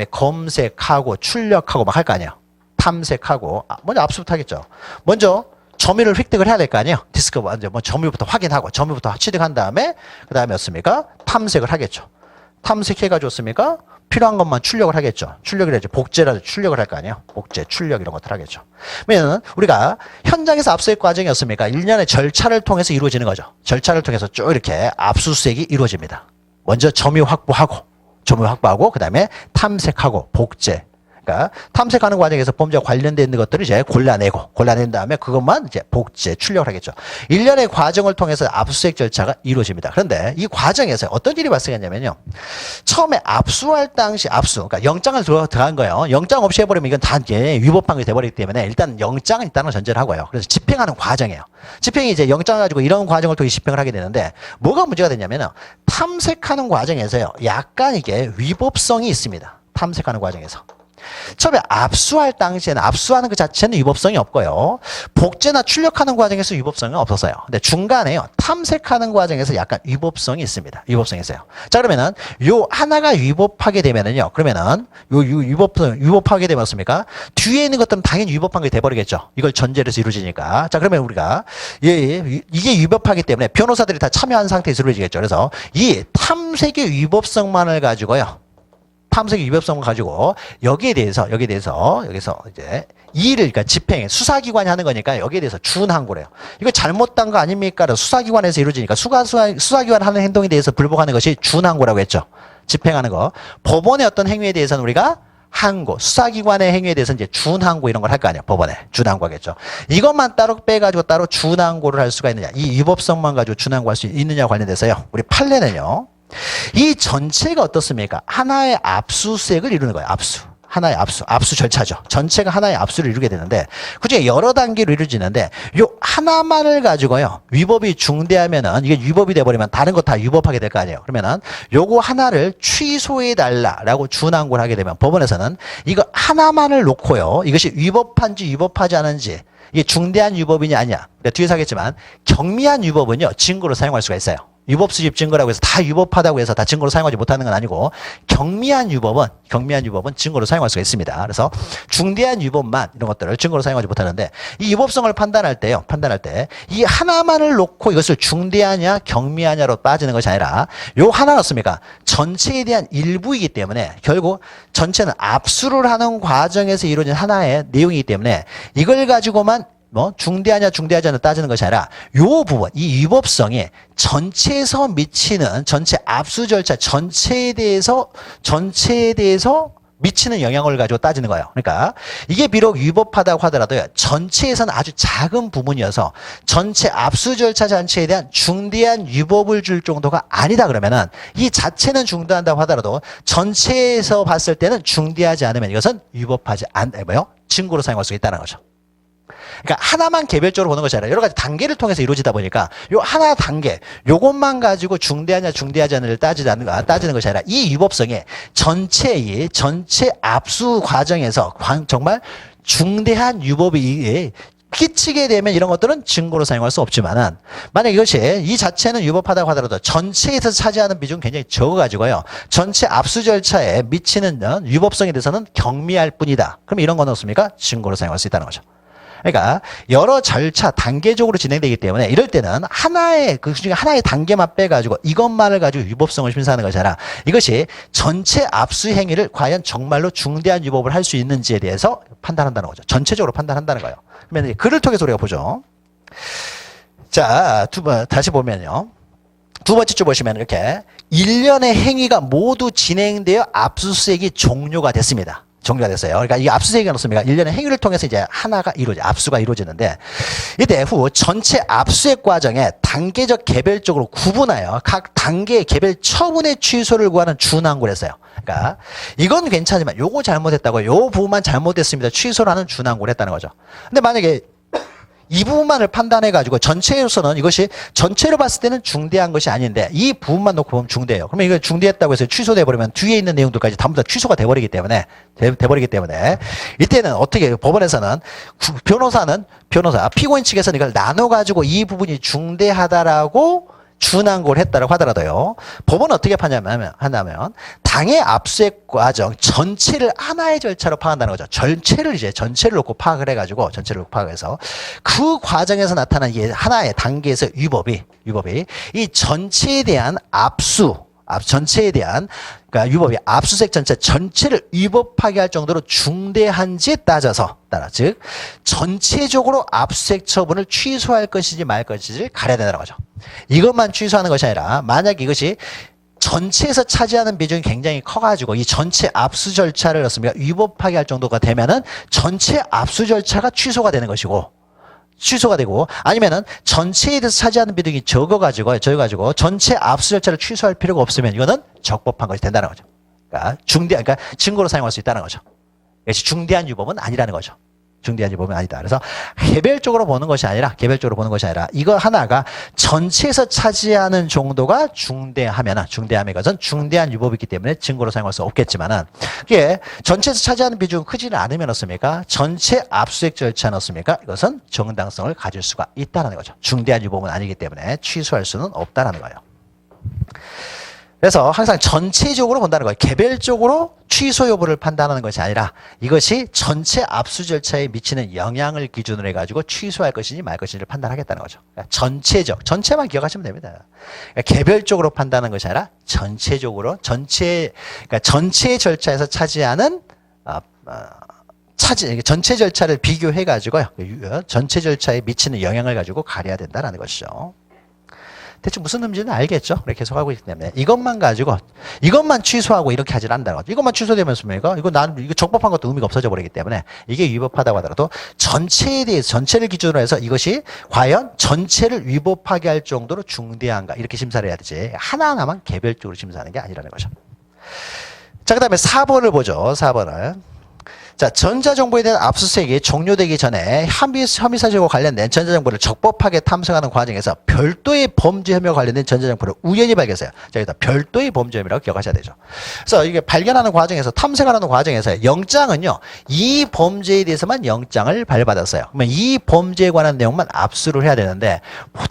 검색하고 출력하고 막 할 거 아니에요. 탐색하고 먼저 압수부터 하겠죠. 먼저 점유를 획득을 해야 될 거 아니에요. 디스크 먼저 점유부터 확인하고 점유부터 취득한 다음에 그 다음에 었습니까? 탐색을 하겠죠. 탐색해가지고 필요한 것만 출력을 하겠죠. 출력을 해야지. 복제라도 출력을 할 거 아니에요. 복제, 출력 이런 것들 하겠죠. 왜냐면 우리가 현장에서 압수수색 과정이었습니까? 일련의 절차를 통해서 이루어지는 거죠. 절차를 통해서 쭉 이렇게 압수수색이 이루어집니다. 먼저 점유 확보하고 그 다음에 탐색하고 복제. 그러니까 탐색하는 과정에서 범죄와 관련되어 있는 것들을 이제 골라낸 다음에 그것만 이제 복제, 출력을 하겠죠. 일련의 과정을 통해서 압수수색 절차가 이루어집니다. 그런데 이 과정에서 어떤 일이 발생했냐면요. 처음에 압수할 당시 그러니까 영장을 들어간 거예요. 영장 없이 해버리면 이건 다 이제 위법한 것이 돼버리기 때문에 일단 영장은 있다는 전제를 하고요. 그래서 집행하는 과정이에요. 집행이 이제 영장을 가지고 이런 과정을 통해 집행을 하게 되는데 뭐가 문제가 되냐면요. 탐색하는 과정에서요. 약간 이게 위법성이 있습니다. 탐색하는 과정에서. 처음에 압수할 당시에는 압수하는 그 자체는 위법성이 없고요. 복제나 출력하는 과정에서 위법성은 없었어요. 근데 중간에요. 탐색하는 과정에서 약간 위법성이 있습니다. 위법성이 있어요. 자, 그러면은 요 하나가 위법하게 되면은요. 그러면은 요 위법하게 되면 어떻습니까? 뒤에 있는 것들은 당연히 위법한 게 돼버리겠죠. 이걸 전제로 해서 이루어지니까. 자, 그러면 우리가 이게 위법하기 때문에 변호사들이 다 참여한 상태에서 이루어지겠죠. 그래서 이 탐색의 위법성만을 가지고요. 탐색의 위법성을 가지고 여기에 대해서 여기서 이제 일을 그러니까 집행 수사기관이 하는 거니까 여기에 대해서 준항고래요. 이거 잘못된 거 아닙니까? 수사기관에서 이루어지니까 수사기관 하는 행동에 대해서 불복하는 것이 준항고라고 했죠. 집행하는 거. 법원의 어떤 행위에 대해서는 우리가 항고, 수사기관의 행위에 대해서 이제 준항고 이런 걸 할 거 아니에요. 법원에. 준항고 하겠죠. 이것만 따로 빼가지고 따로 준항고를 할 수가 있느냐. 이 위법성만 가지고 준항고 할 수 있느냐 관련돼서요. 우리 판례는요. 이 전체가 어떻습니까? 하나의 압수수색을 이루는 거예요. 하나의 압수 절차죠. 전체가 하나의 압수를 이루게 되는데 그중에 여러 단계로 이루어지는데 요 하나만을 가지고요. 위법이 중대하면은 이게 위법이 돼버리면 다른 거 다 위법하게 될 거 아니에요. 그러면은 요거 하나를 취소해 달라라고 준항고를 하게 되면 법원에서는 이거 하나만을 놓고요. 이것이 위법한지 위법하지 않은지 이게 중대한 위법이냐 아니냐. 뒤에서 하겠지만 경미한 위법은요. 증거로 사용할 수가 있어요. 위법 수집 증거라고 해서 다 위법하다고 해서 다 증거로 사용하지 못하는 건 아니고 경미한 위법은 증거로 사용할 수가 있습니다. 그래서 중대한 위법만 이런 것들을 증거로 사용하지 못하는데 이 위법성을 판단할 때 이 하나만을 놓고 이것을 중대하냐 경미하냐로 빠지는 것이 아니라 요 하나는 어떻습니까? 전체에 대한 일부이기 때문에 결국 전체는 압수를 하는 과정에서 이루어진 하나의 내용이기 때문에 이걸 가지고만 중대하냐 중대하지 않냐 따지는 것이 아니라 요 부분 이 위법성이 전체에서 미치는 전체 압수 절차 전체에 대해서 미치는 영향을 가지고 따지는 거예요. 그러니까 이게 비록 위법하다고 하더라도요. 전체에서는 아주 작은 부분이어서 전체 압수 절차 전체에 대한 중대한 위법을 줄 정도가 아니다 그러면은 이 자체는 중대한다고 하더라도 전체에서 봤을 때는 중대하지 않으면 이것은 위법하지 증거로 사용할 수 있다는 거죠. 그러니까 하나만 개별적으로 보는 것이 아니라 여러 가지 단계를 통해서 이루어지다 보니까 요 하나 단계 요것만 가지고 중대하냐 중대하지 않느냐를 따지는 것이 아니라 이 위법성이 전체 압수 과정에서 정말 중대한 위법이 끼치게 되면 이런 것들은 증거로 사용할 수 없지만은 만약 이것이 이 자체는 위법하다고 하더라도 전체에서 차지하는 비중은 굉장히 적어가지고요. 전체 압수 절차에 미치는 위법성에 대해서는 경미할 뿐이다. 그럼 이런 건 없습니까? 증거로 사용할 수 있다는 거죠. 그러니까 여러 절차 단계적으로 진행되기 때문에 이럴 때는 그 중에 하나의 단계만 빼가지고 이것만을 가지고 위법성을 심사하는 것이 아니라 이것이 전체 압수 행위를 과연 정말로 중대한 위법을 할 수 있는지에 대해서 판단한다는 거죠. 전체적으로 판단한다는 거예요. 그러면 글을 통해서 우리가 보죠. 자, 다시 보면요. 두 번째 줄 보시면 이렇게 일련의 행위가 모두 진행되어 압수수색이 종료가 됐습니다. 종료가 됐어요. 그러니까 이 압수수색이 어떻습니까? 일련의 행위를 통해서 이제 압수가 이루어지는데 이때 후 전체 압수수색 과정에 단계적 개별적으로 구분하여 각 단계의 개별 처분의 취소를 구하는 준항고를 했어요. 그러니까 이건 괜찮지만 요거 잘못했다고 요 부분만 잘못됐습니다. 취소를 하는 준항고를 했다는 거죠. 근데 만약에 이 부분만을 판단해가지고 전체로서는 이것이 전체로 봤을 때는 중대한 것이 아닌데 이 부분만 놓고 보면 중대해요. 그러면 이거 중대했다고 해서 취소돼 버리면 뒤에 있는 내용들까지 전부 다 취소가 돼버리기 때문에 이때는 어떻게 법원에서는 피고인 측에서는 이걸 나눠가지고 이 부분이 중대하다라고 준항고를 했다라고 하더라도요. 법원은 어떻게 판냐면 당의 압수수색 과정 전체를 하나의 절차로 파악한다는 거죠. 전체를 놓고 파악을 해가지고 파악해서 그 과정에서 나타난 이 하나의 단계에서 위법이 이 전체에 대한 그러니까 위법이 압수수색 전체를 위법하게 할 정도로 중대한지에 따라 즉 전체적으로 압수수색 처분을 취소할 것인지 말 것인지를 가려야 된다는 거죠. 이것만 취소하는 것이 아니라 만약 이것이 전체에서 차지하는 비중이 굉장히 커가지고 이 전체 압수 절차를 위법하게 할 정도가 되면은 전체 압수 절차가 취소가 되고 아니면은 전체에 대해서 차지하는 비중이 적어가지고 전체 압수 절차를 취소할 필요가 없으면 이거는 적법한 것이 된다는 거죠. 그러니까 증거로 사용할 수 있다는 거죠. 이것이 중대한 위법은 아니라는 거죠. 중대한 유법은 아니다. 그래서 개별적으로 보는 것이 아니라 이거 하나가 전체에서 차지하는 정도가 중대하면 이것은 중대한 유법이기 때문에 증거로 사용할 수 없겠지만은 이게 전체에서 차지하는 비중은 크지는 않으면 어떻습니까? 전체 압수수색 절차는 어떻습니까? 이것은 정당성을 가질 수가 있다는 거죠. 중대한 유법은 아니기 때문에 취소할 수는 없다는 거예요. 그래서 항상 전체적으로 본다는 거예요. 개별적으로 취소 여부를 판단하는 것이 아니라 이것이 전체 압수 절차에 미치는 영향을 기준으로 해가지고 취소할 것이니 말 것인지를 판단하겠다는 거죠. 그러니까 전체만 기억하시면 됩니다. 그러니까 개별적으로 판단하는 것이 아니라 전체적으로 그러니까 전체 절차에서 차지하는 전체 절차를 비교해가지고요. 전체 절차에 미치는 영향을 가지고 가려야 된다는 것이죠. 대충 무슨 의미인지는 알겠죠? 이렇게 계속하고 있기 때문에 이것만 취소하고 이렇게 하질 않는다는 거죠. 이것만 취소되면 습니까? 이거 적법한 것도 의미가 없어져 버리기 때문에 이게 위법하다고 하더라도 전체에 대해서 전체를 기준으로 해서 이것이 과연 전체를 위법하게 할 정도로 중대한가 이렇게 심사를 해야 되지 하나하나만 개별적으로 심사하는 게 아니라는 거죠. 자, 그 다음에 4번을 보죠. 4번을. 자, 전자정보에 대한 압수수색이 종료되기 전에 혐의 사실과 관련된 전자정보를 적법하게 탐색하는 과정에서 별도의 범죄 혐의와 관련된 전자정보를 우연히 발견했어요. 자, 여기다 별도의 범죄 혐의라고 기억하셔야 되죠. 그래서 이게 발견하는 과정에서 탐색하는 과정에서 영장은요, 이 범죄에 대해서만 영장을 발받았어요. 그러면 이 범죄에 관한 내용만 압수를 해야 되는데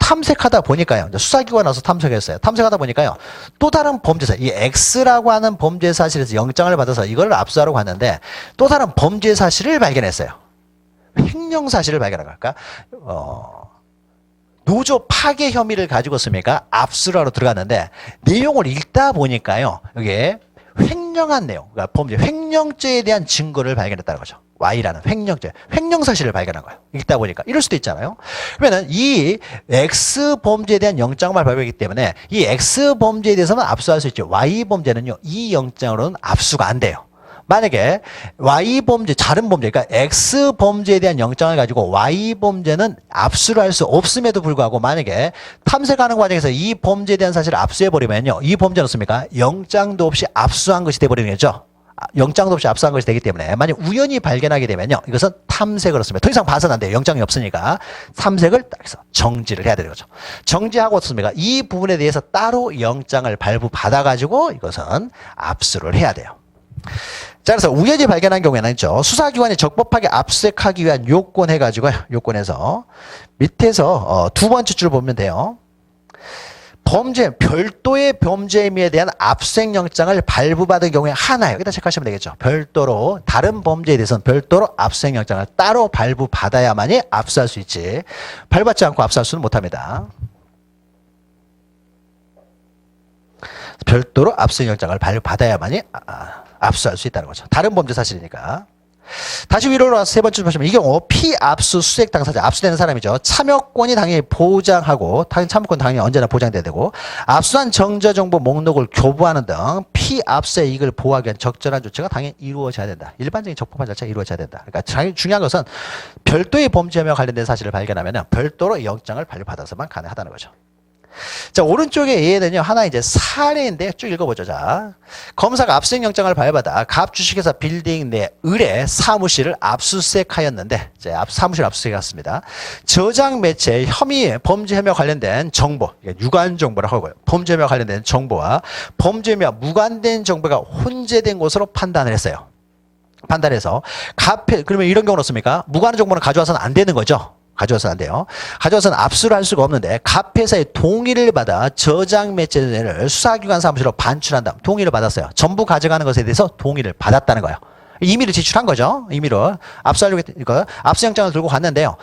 탐색하다 보니까요, 수사기관 와서 탐색했어요. 탐색하다 보니까요, 또 다른 범죄사, 이 X라고 하는 범죄 사실에서 영장을 받아서 이걸 압수하러 갔는데 또 다른 범죄 사실을 발견했어요. 횡령 사실을 발견한 걸까? 노조 파괴 혐의를 가지고 습니까? 압수를 하러 들어갔는데 내용을 읽다 보니까요. 이게 횡령한 내용, 그러니까 범죄, 횡령죄에 대한 증거를 발견했다는 거죠. Y라는 횡령죄, 횡령 사실을 발견한 거예요. 읽다 보니까. 이럴 수도 있잖아요. 그러면은 이 X 범죄에 대한 영장만 발표했기 때문에 이 X 범죄에 대해서는 압수할 수 있죠. Y 범죄는요, 이 영장으로는 압수가 안 돼요. 만약에 Y 범죄, 다른 범죄, 그러니까 X 범죄에 대한 영장을 가지고 Y 범죄는 압수를 할 수 없음에도 불구하고 만약에 탐색하는 과정에서 이 범죄에 대한 사실을 압수해버리면요. 이 범죄는 어떻습니까? 영장도 없이 압수한 것이 돼버리는 거죠. 영장도 없이 압수한 것이 되기 때문에 만약 우연히 발견하게 되면요. 이것은 탐색을 했습니다. 더 이상 봐서는 안 돼요. 영장이 없으니까. 탐색을 딱 해서 정지를 해야 되는 거죠. 정지하고 어떻습니까? 이 부분에 대해서 따로 영장을 발부받아가지고 이것은 압수를 해야 돼요. 자, 그래서 우연히 발견한 경우에는 있죠. 수사기관이 적법하게 압수수색하기 위한 요건 해가지고요. 요건에서 밑에서 두 번째 줄 보면 돼요. 별도의 범죄 혐의에 대한 압수수색 영장을 발부받은 경우에 하나요. 여기다 체크하시면 되겠죠. 별도로 다른 범죄에 대해서는 별도로 압수수색 영장을 따로 발부받아야만이 압수할 수 있지. 발부받지 않고 압수할 수는 못합니다. 별도로 압수수색 영장을 발부받아야만이 압수할 수 있다는 거죠. 다른 범죄 사실이니까. 다시 위로 올라와서 세 번째 보시면 이 경우 피압수수색 당사자, 압수되는 사람이죠. 참여권이 당연히 보장하고 참여권 당연히 언제나 보장돼야 되고 압수한 정자정보 목록을 교부하는 등 피압수의 이익을 보호하기 위한 적절한 조치가 당연히 이루어져야 된다. 일반적인 적법한 절차가 이루어져야 된다. 그러니까 중요한 것은 별도의 범죄 혐의와 관련된 사실을 발견하면 별도로 영장을 발부받아서만 가능하다는 거죠. 자, 오른쪽에 A에는요, 하나 이제 사례인데 쭉 읽어보죠. 자, 검사가 압수수색 영장을 발부받아 갑 주식회사 빌딩 내 을의 사무실을 압수수색하였는데, 사무실 압수수색했습니다. 저장 매체 범죄 혐의와 관련된 정보, 유관 정보라고 하고요. 범죄 혐의와 관련된 정보와 범죄 혐의와 무관된 정보가 혼재된 것으로 판단을 했어요. 판단해서 그러면 이런 경우는 어떻습니까? 무관한 정보는 가져와서는 안 되는 거죠. 가져와서는 안 돼요. 가져와서는 압수를 할 수가 없는데 갑 회사의 동의를 받아 저장 매체를 수사기관 사무실로 반출한 다음 동의를 받았어요. 전부 가져가는 것에 대해서 동의를 받았다는 거예요. 임의로 제출한 거죠. 임의로 압수하려고 이거 압수영장을 들고 갔는데요.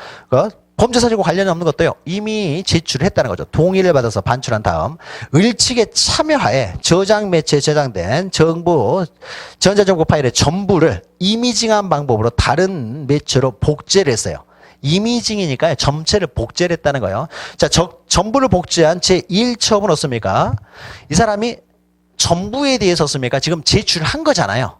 범죄 사실과 관련이 없는 것도요. 이미 제출을 했다는 거죠. 동의를 받아서 반출한 다음 을측의 참여하에 저장 매체에 저장된 전자정보 파일의 전부를 이미징한 방법으로 다른 매체로 복제를 했어요. 이미징이니까 전체를 복제를 했다는 거예요. 자, 전부를 복제한 제1첩은 어떻습니까? 이 사람이 전부에 대해서 어떻습니까? 지금 제출을 한 거잖아요.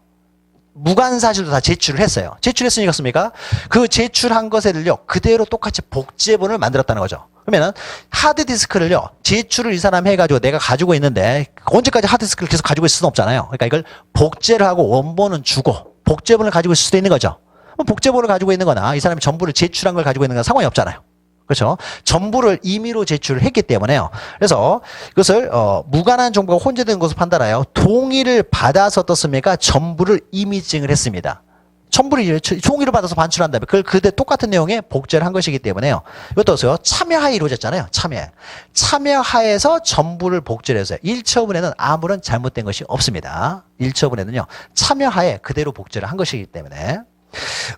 무관 사실도 다 제출을 했어요. 제출했으니까 어떻습니까? 그 제출한 것을요, 그대로 똑같이 복제본을 만들었다는 거죠. 그러면은 하드디스크를요, 제출을 이 사람 해가지고 내가 가지고 있는데 언제까지 하드디스크를 계속 가지고 있을 수는 없잖아요. 그러니까 이걸 복제를 하고 원본은 주고 복제본을 가지고 있을 수도 있는 거죠. 복제본을 가지고 있는 거나 이 사람이 전부를 제출한 걸 가지고 있는 건 상관이 없잖아요. 그렇죠? 전부를 임의로 제출을 했기 때문에요. 그래서 이것을 무관한 정보가 혼재된 것으로 판단하여 동의를 받아서 어떻습니까? 전부를 임의증을 했습니다. 전부를 종이를 받아서 반출한 다음에 그걸 그대 똑같은 내용에 복제를 한 것이기 때문에요. 이것도 어서요. 참여하에 이루어졌잖아요. 참여하에서 전부를 복제를 해서요. 1처분에는 아무런 잘못된 것이 없습니다. 1처분에는요. 참여하에 그대로 복제를 한 것이기 때문에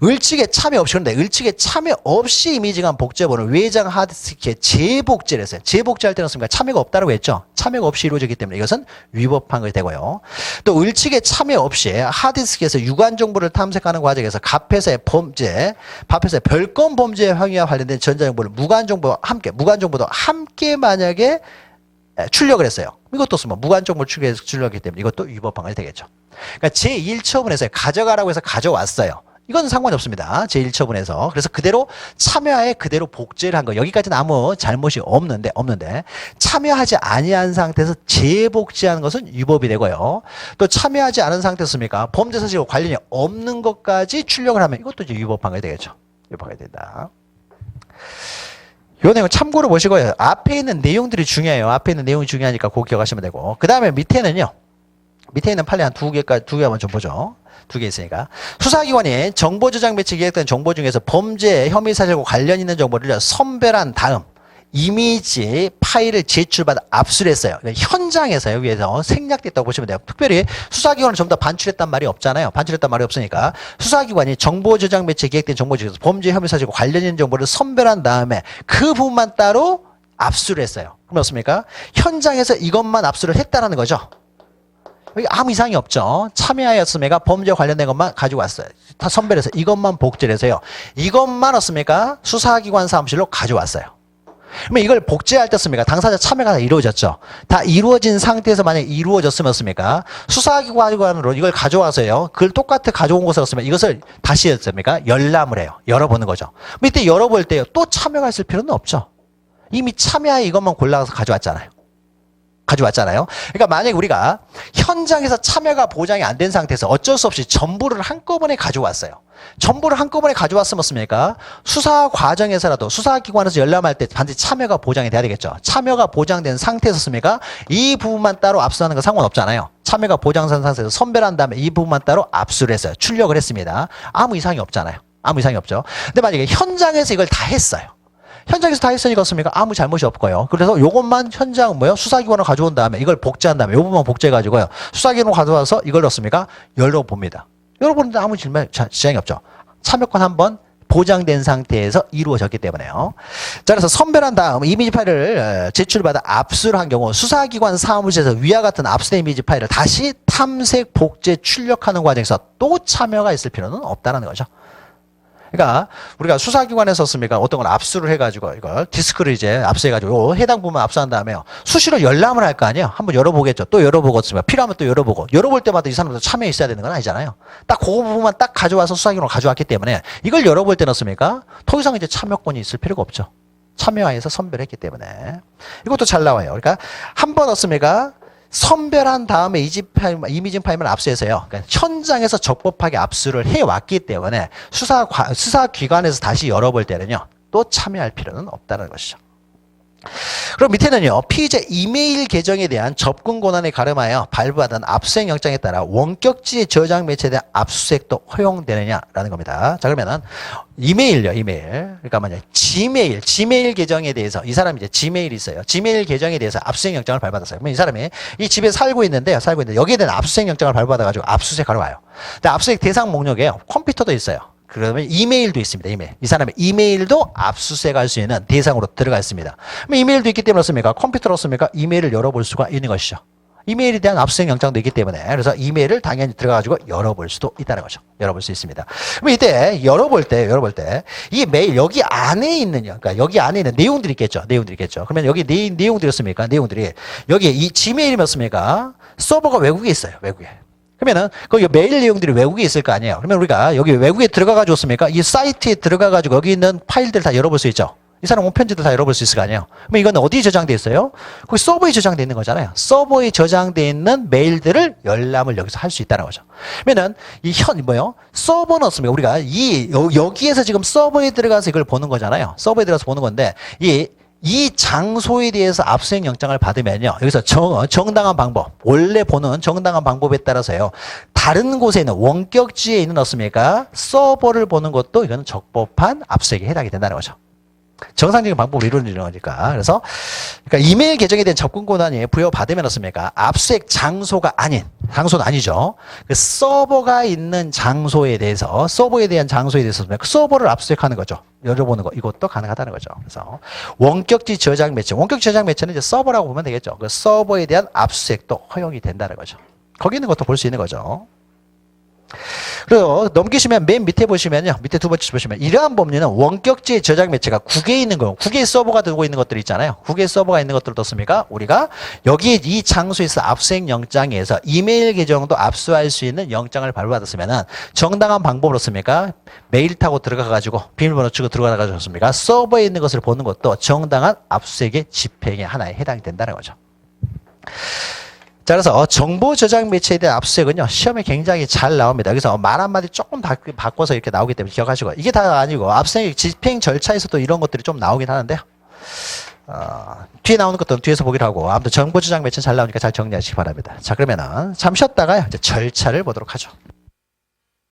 을측에 참여 없이, 그런데 을측에 참여 없이 이미징한 복제본을 외장 하드디스크에 재복제를 했어요. 재복제할 때는 참여가 없다고 했죠. 참여가 없이 이루어지기 때문에 이것은 위법한 것이 되고요. 또 을측에 참여 없이 하드디스크에서 유관 정보를 탐색하는 과정에서 갑회사의 별건 범죄 행위와 관련된 전자정보를 무관 정보도 함께 만약에 출력을 했어요. 이것도 무관 정보를 출력했기 때문에 이것도 위법한 것이 되겠죠. 그러니까 제1처분에서 가져가라고 해서 가져왔어요. 이건 상관이 없습니다. 제1처분에서. 그래서 그대로 참여하에 그대로 복제를 한 거. 여기까지는 아무 잘못이 없는데 참여하지 아니한 상태에서 재복제하는 것은 위법이 되고요. 또 참여하지 않은 상태였습니까? 범죄 사실과 관련이 없는 것까지 출력을 하면 이것도 이제 위법한 게 되겠죠. 위법하게 된다. 요 내용 참고로 보시고요. 앞에 있는 내용들이 중요해요. 앞에 있는 내용이 중요하니까 그거 기억하시면 되고. 그 다음에 밑에는요. 밑에 있는 판례 한 두 개만 좀 보죠. 두 개 있으니까. 수사기관이 정보저장 배치 기획된 정보 중에서 범죄 혐의 사실과 관련 있는 정보를 선별한 다음 이미지 파일을 제출받아 압수했어요. 현장에서 여기에서 생략됐다고 보시면 돼요. 특별히 수사기관은 전부 다 반출했단 말이 없잖아요. 반출했단 말이 없으니까 수사기관이 정보저장 배치 기획된 정보 중에서 범죄 혐의 사실과 관련 있는 정보를 선별한 다음에 그 부분만 따로 압수를 했어요. 그럼 어떻습니까? 현장에서 이것만 압수를 했다라는 거죠. 여기 아무 이상이 없죠. 참여하였음에가 범죄와 관련된 것만 가지고 왔어요. 다 선별해서 이것만 복제를 해서요. 이것만 어떻습니까? 수사기관 사무실로 가져왔어요. 그러면 이걸 복제할 때 씁니까? 당사자 참여가 다 이루어졌죠. 다 이루어진 상태에서 만약에 이루어졌으면 씁니까? 수사기관으로 이걸 가져와서요. 그걸 똑같이 가져온 것을 씁니까? 이것을 다시 했습니까? 열람을 해요. 열어보는 거죠. 이때 열어볼 때요. 또 참여가 있을 필요는 없죠. 이미 참여하에 이것만 골라서 가져왔잖아요. 그러니까 만약에 우리가 현장에서 참여가 보장이 안 된 상태에서 어쩔 수 없이 전부를 한꺼번에 가져왔어요. 전부를 한꺼번에 가져왔으면 어떻습니까? 수사 과정에서라도 수사기관에서 열람할 때 반드시 참여가 보장이 돼야 되겠죠. 참여가 보장된 상태에서 씁니까? 이 부분만 따로 압수하는 건 상관없잖아요. 참여가 보장된 상태에서 선별한 다음에 이 부분만 따로 압수를 했어요. 출력을 했습니다. 아무 이상이 없잖아요. 아무 이상이 없죠. 근데 만약에 현장에서 이걸 다 했어요. 현장에서 다 했으니까 어떻습니까? 아무 잘못이 없고요. 그래서 요것만 현장 수사기관으로 가져온 다음에 이걸 복제한 다음에 요 부분만 복제해가지고요. 수사기관으로 가져와서 이걸 넣습니까? 열어봅니다. 열어보는데 아무 지장이 없죠. 참여권 한번 보장된 상태에서 이루어졌기 때문에요. 자, 그래서 선별한 다음 이미지 파일을 제출받아 압수를 한 경우 수사기관 사무실에서 위와 같은 압수된 이미지 파일을 다시 탐색, 복제, 출력하는 과정에서 또 참여가 있을 필요는 없다는 거죠. 그러니까 우리가 수사기관에서 씁니까? 어떤 걸 압수를 해가지고 이걸 디스크를 이제 압수해가지고 해당 부분 압수한 다음에요. 수시로 열람을 할 거 아니에요. 한번 열어보겠죠. 또 열어보겠습니다. 필요하면 또 열어보고. 열어볼 때마다 이 사람도 참여 있어야 되는 건 아니잖아요. 딱 그 부분만 딱 가져와서 수사기관으로 가져왔기 때문에 이걸 열어볼 때는 습니까? 더 이상 이제 참여권이 있을 필요가 없죠. 참여하에서 선별했기 때문에 이것도 잘 나와요. 그러니까 한 번 얻습니까? 선별한 다음에 이미징 파일만 압수해서요. 그러니까 현장에서 적법하게 압수를 해왔기 때문에 수사기관에서 다시 열어볼 때는요. 또 참여할 필요는 없다는 것이죠. 그럼 밑에는요. 피의자 이메일 계정에 대한 접근 권한에 가름하여 발부하던 압수수색 영장에 따라 원격지의 저장 매체에 대한 압수수색도 허용되느냐라는 겁니다. 자, 그러면은 이메일요. 그러니까 만약 지메일 계정에 대해서 이 사람이 이제 지메일이 있어요. 지메일 계정에 대해서 압수수색 영장을 발부받았어요. 그러면 이 사람이 이 집에 살고 있는데 여기에 대한 압수수색 영장을 발부받아가지고 압수수색하러 와요. 근데 압수수색 대상 목록에 컴퓨터도 있어요. 그러면 이메일도 있습니다. 이 사람의 이메일도 압수수색할 수 있는 대상으로 들어가 있습니다. 그럼 이메일도 있기 때문에 어떻습니까? 컴퓨터로 어떻습니까? 이메일을 열어볼 수가 있는 것이죠. 이메일에 대한 압수수색 영장도 있기 때문에 그래서 이메일을 당연히 들어가가지고 열어볼 수도 있다는 거죠. 열어볼 수 있습니다. 그럼 이때 열어볼 때 이 메일 여기 안에 있는 그러니까 여기 안에 있는 내용들이 있겠죠. 그러면 여기 내용들이 습니까? 내용들이 여기 이 지메일이면 습니까? 서버가 외국에 있어요. 외국에. 그러면은 거기 메일 내용들이 외국에 있을 거 아니에요. 그러면 우리가 여기 외국에 들어가가지고 습니까? 이 사이트에 들어가가지고 여기 있는 파일들 다 열어볼 수 있죠. 이 사람 온편지도 다 열어볼 수 있을 거 아니에요. 그럼 이건 어디에 저장돼 있어요? 거기 서버에 저장돼 있는 거잖아요. 서버에 저장돼 있는 메일들을 열람을 여기서 할 수 있다는 거죠. 그러면은 이 뭐요? 서버는 없습니다. 우리가 여기에서 지금 서버에 들어가서 이걸 보는 거잖아요. 서버에 들어가서 보는 건데 이 장소에 대해서 압수수색 영장을 받으면요. 여기서 정당한 방법, 원래 보는 정당한 방법에 따라서요. 다른 곳에 있는 원격지에 있는 어떻습니까? 서버를 보는 것도 이거는 적법한 압수수색에 해당이 된다는 거죠. 정상적인 방법으로 이루어지는 거니까. 그래서 그러니까 이메일 계정에 대한 접근 권한이 부여받으면 어떻습니까? 압수수색 장소가 아닌, 장소는 아니죠. 그 서버가 있는 장소에 대해서, 서버에 대한 장소에 대해서 그 서버를 압수수색하는 거죠. 열어보는 거, 이것도 가능하다는 거죠. 그래서 원격지 저장 매체, 원격지 저장 매체는 이제 서버라고 보면 되겠죠. 그 서버에 대한 압수수색도 허용이 된다는 거죠. 거기 있는 것도 볼 수 있는 거죠. 그리고 넘기시면 맨 밑에 보시면요. 밑에 두 번째 보시면 이러한 법률은 원격지의 저장 매체가 국외에 있는 거, 국외 서버가 들고 있는 것들이 있잖아요. 국외 서버가 있는 것들 어떻습니까? 우리가 여기 이 장소에서 압수수색 영장에서 이메일 계정도 압수할 수 있는 영장을 발부받았으면은 정당한 방법으로 습니까? 메일 타고 들어가가지고 비밀번호 치고 들어가가지고 습니까? 서버에 있는 것을 보는 것도 정당한 압수수색의 집행의 하나에 해당이 된다는 거죠. 자, 그래서 정보 저장 매체에 대한 압수수색은요, 시험에 굉장히 잘 나옵니다. 여기서 말 한마디 조금 바꿔서 이렇게 나오기 때문에 기억하시고, 이게 다 아니고, 압수수색 집행 절차에서도 이런 것들이 좀 나오긴 하는데요. 뒤에 나오는 것들은 뒤에서 보기로 하고, 아무튼 정보 저장 매체는 잘 나오니까 잘 정리하시기 바랍니다. 자, 그러면은, 잠시 쉬었다가요, 이제 절차를 보도록 하죠.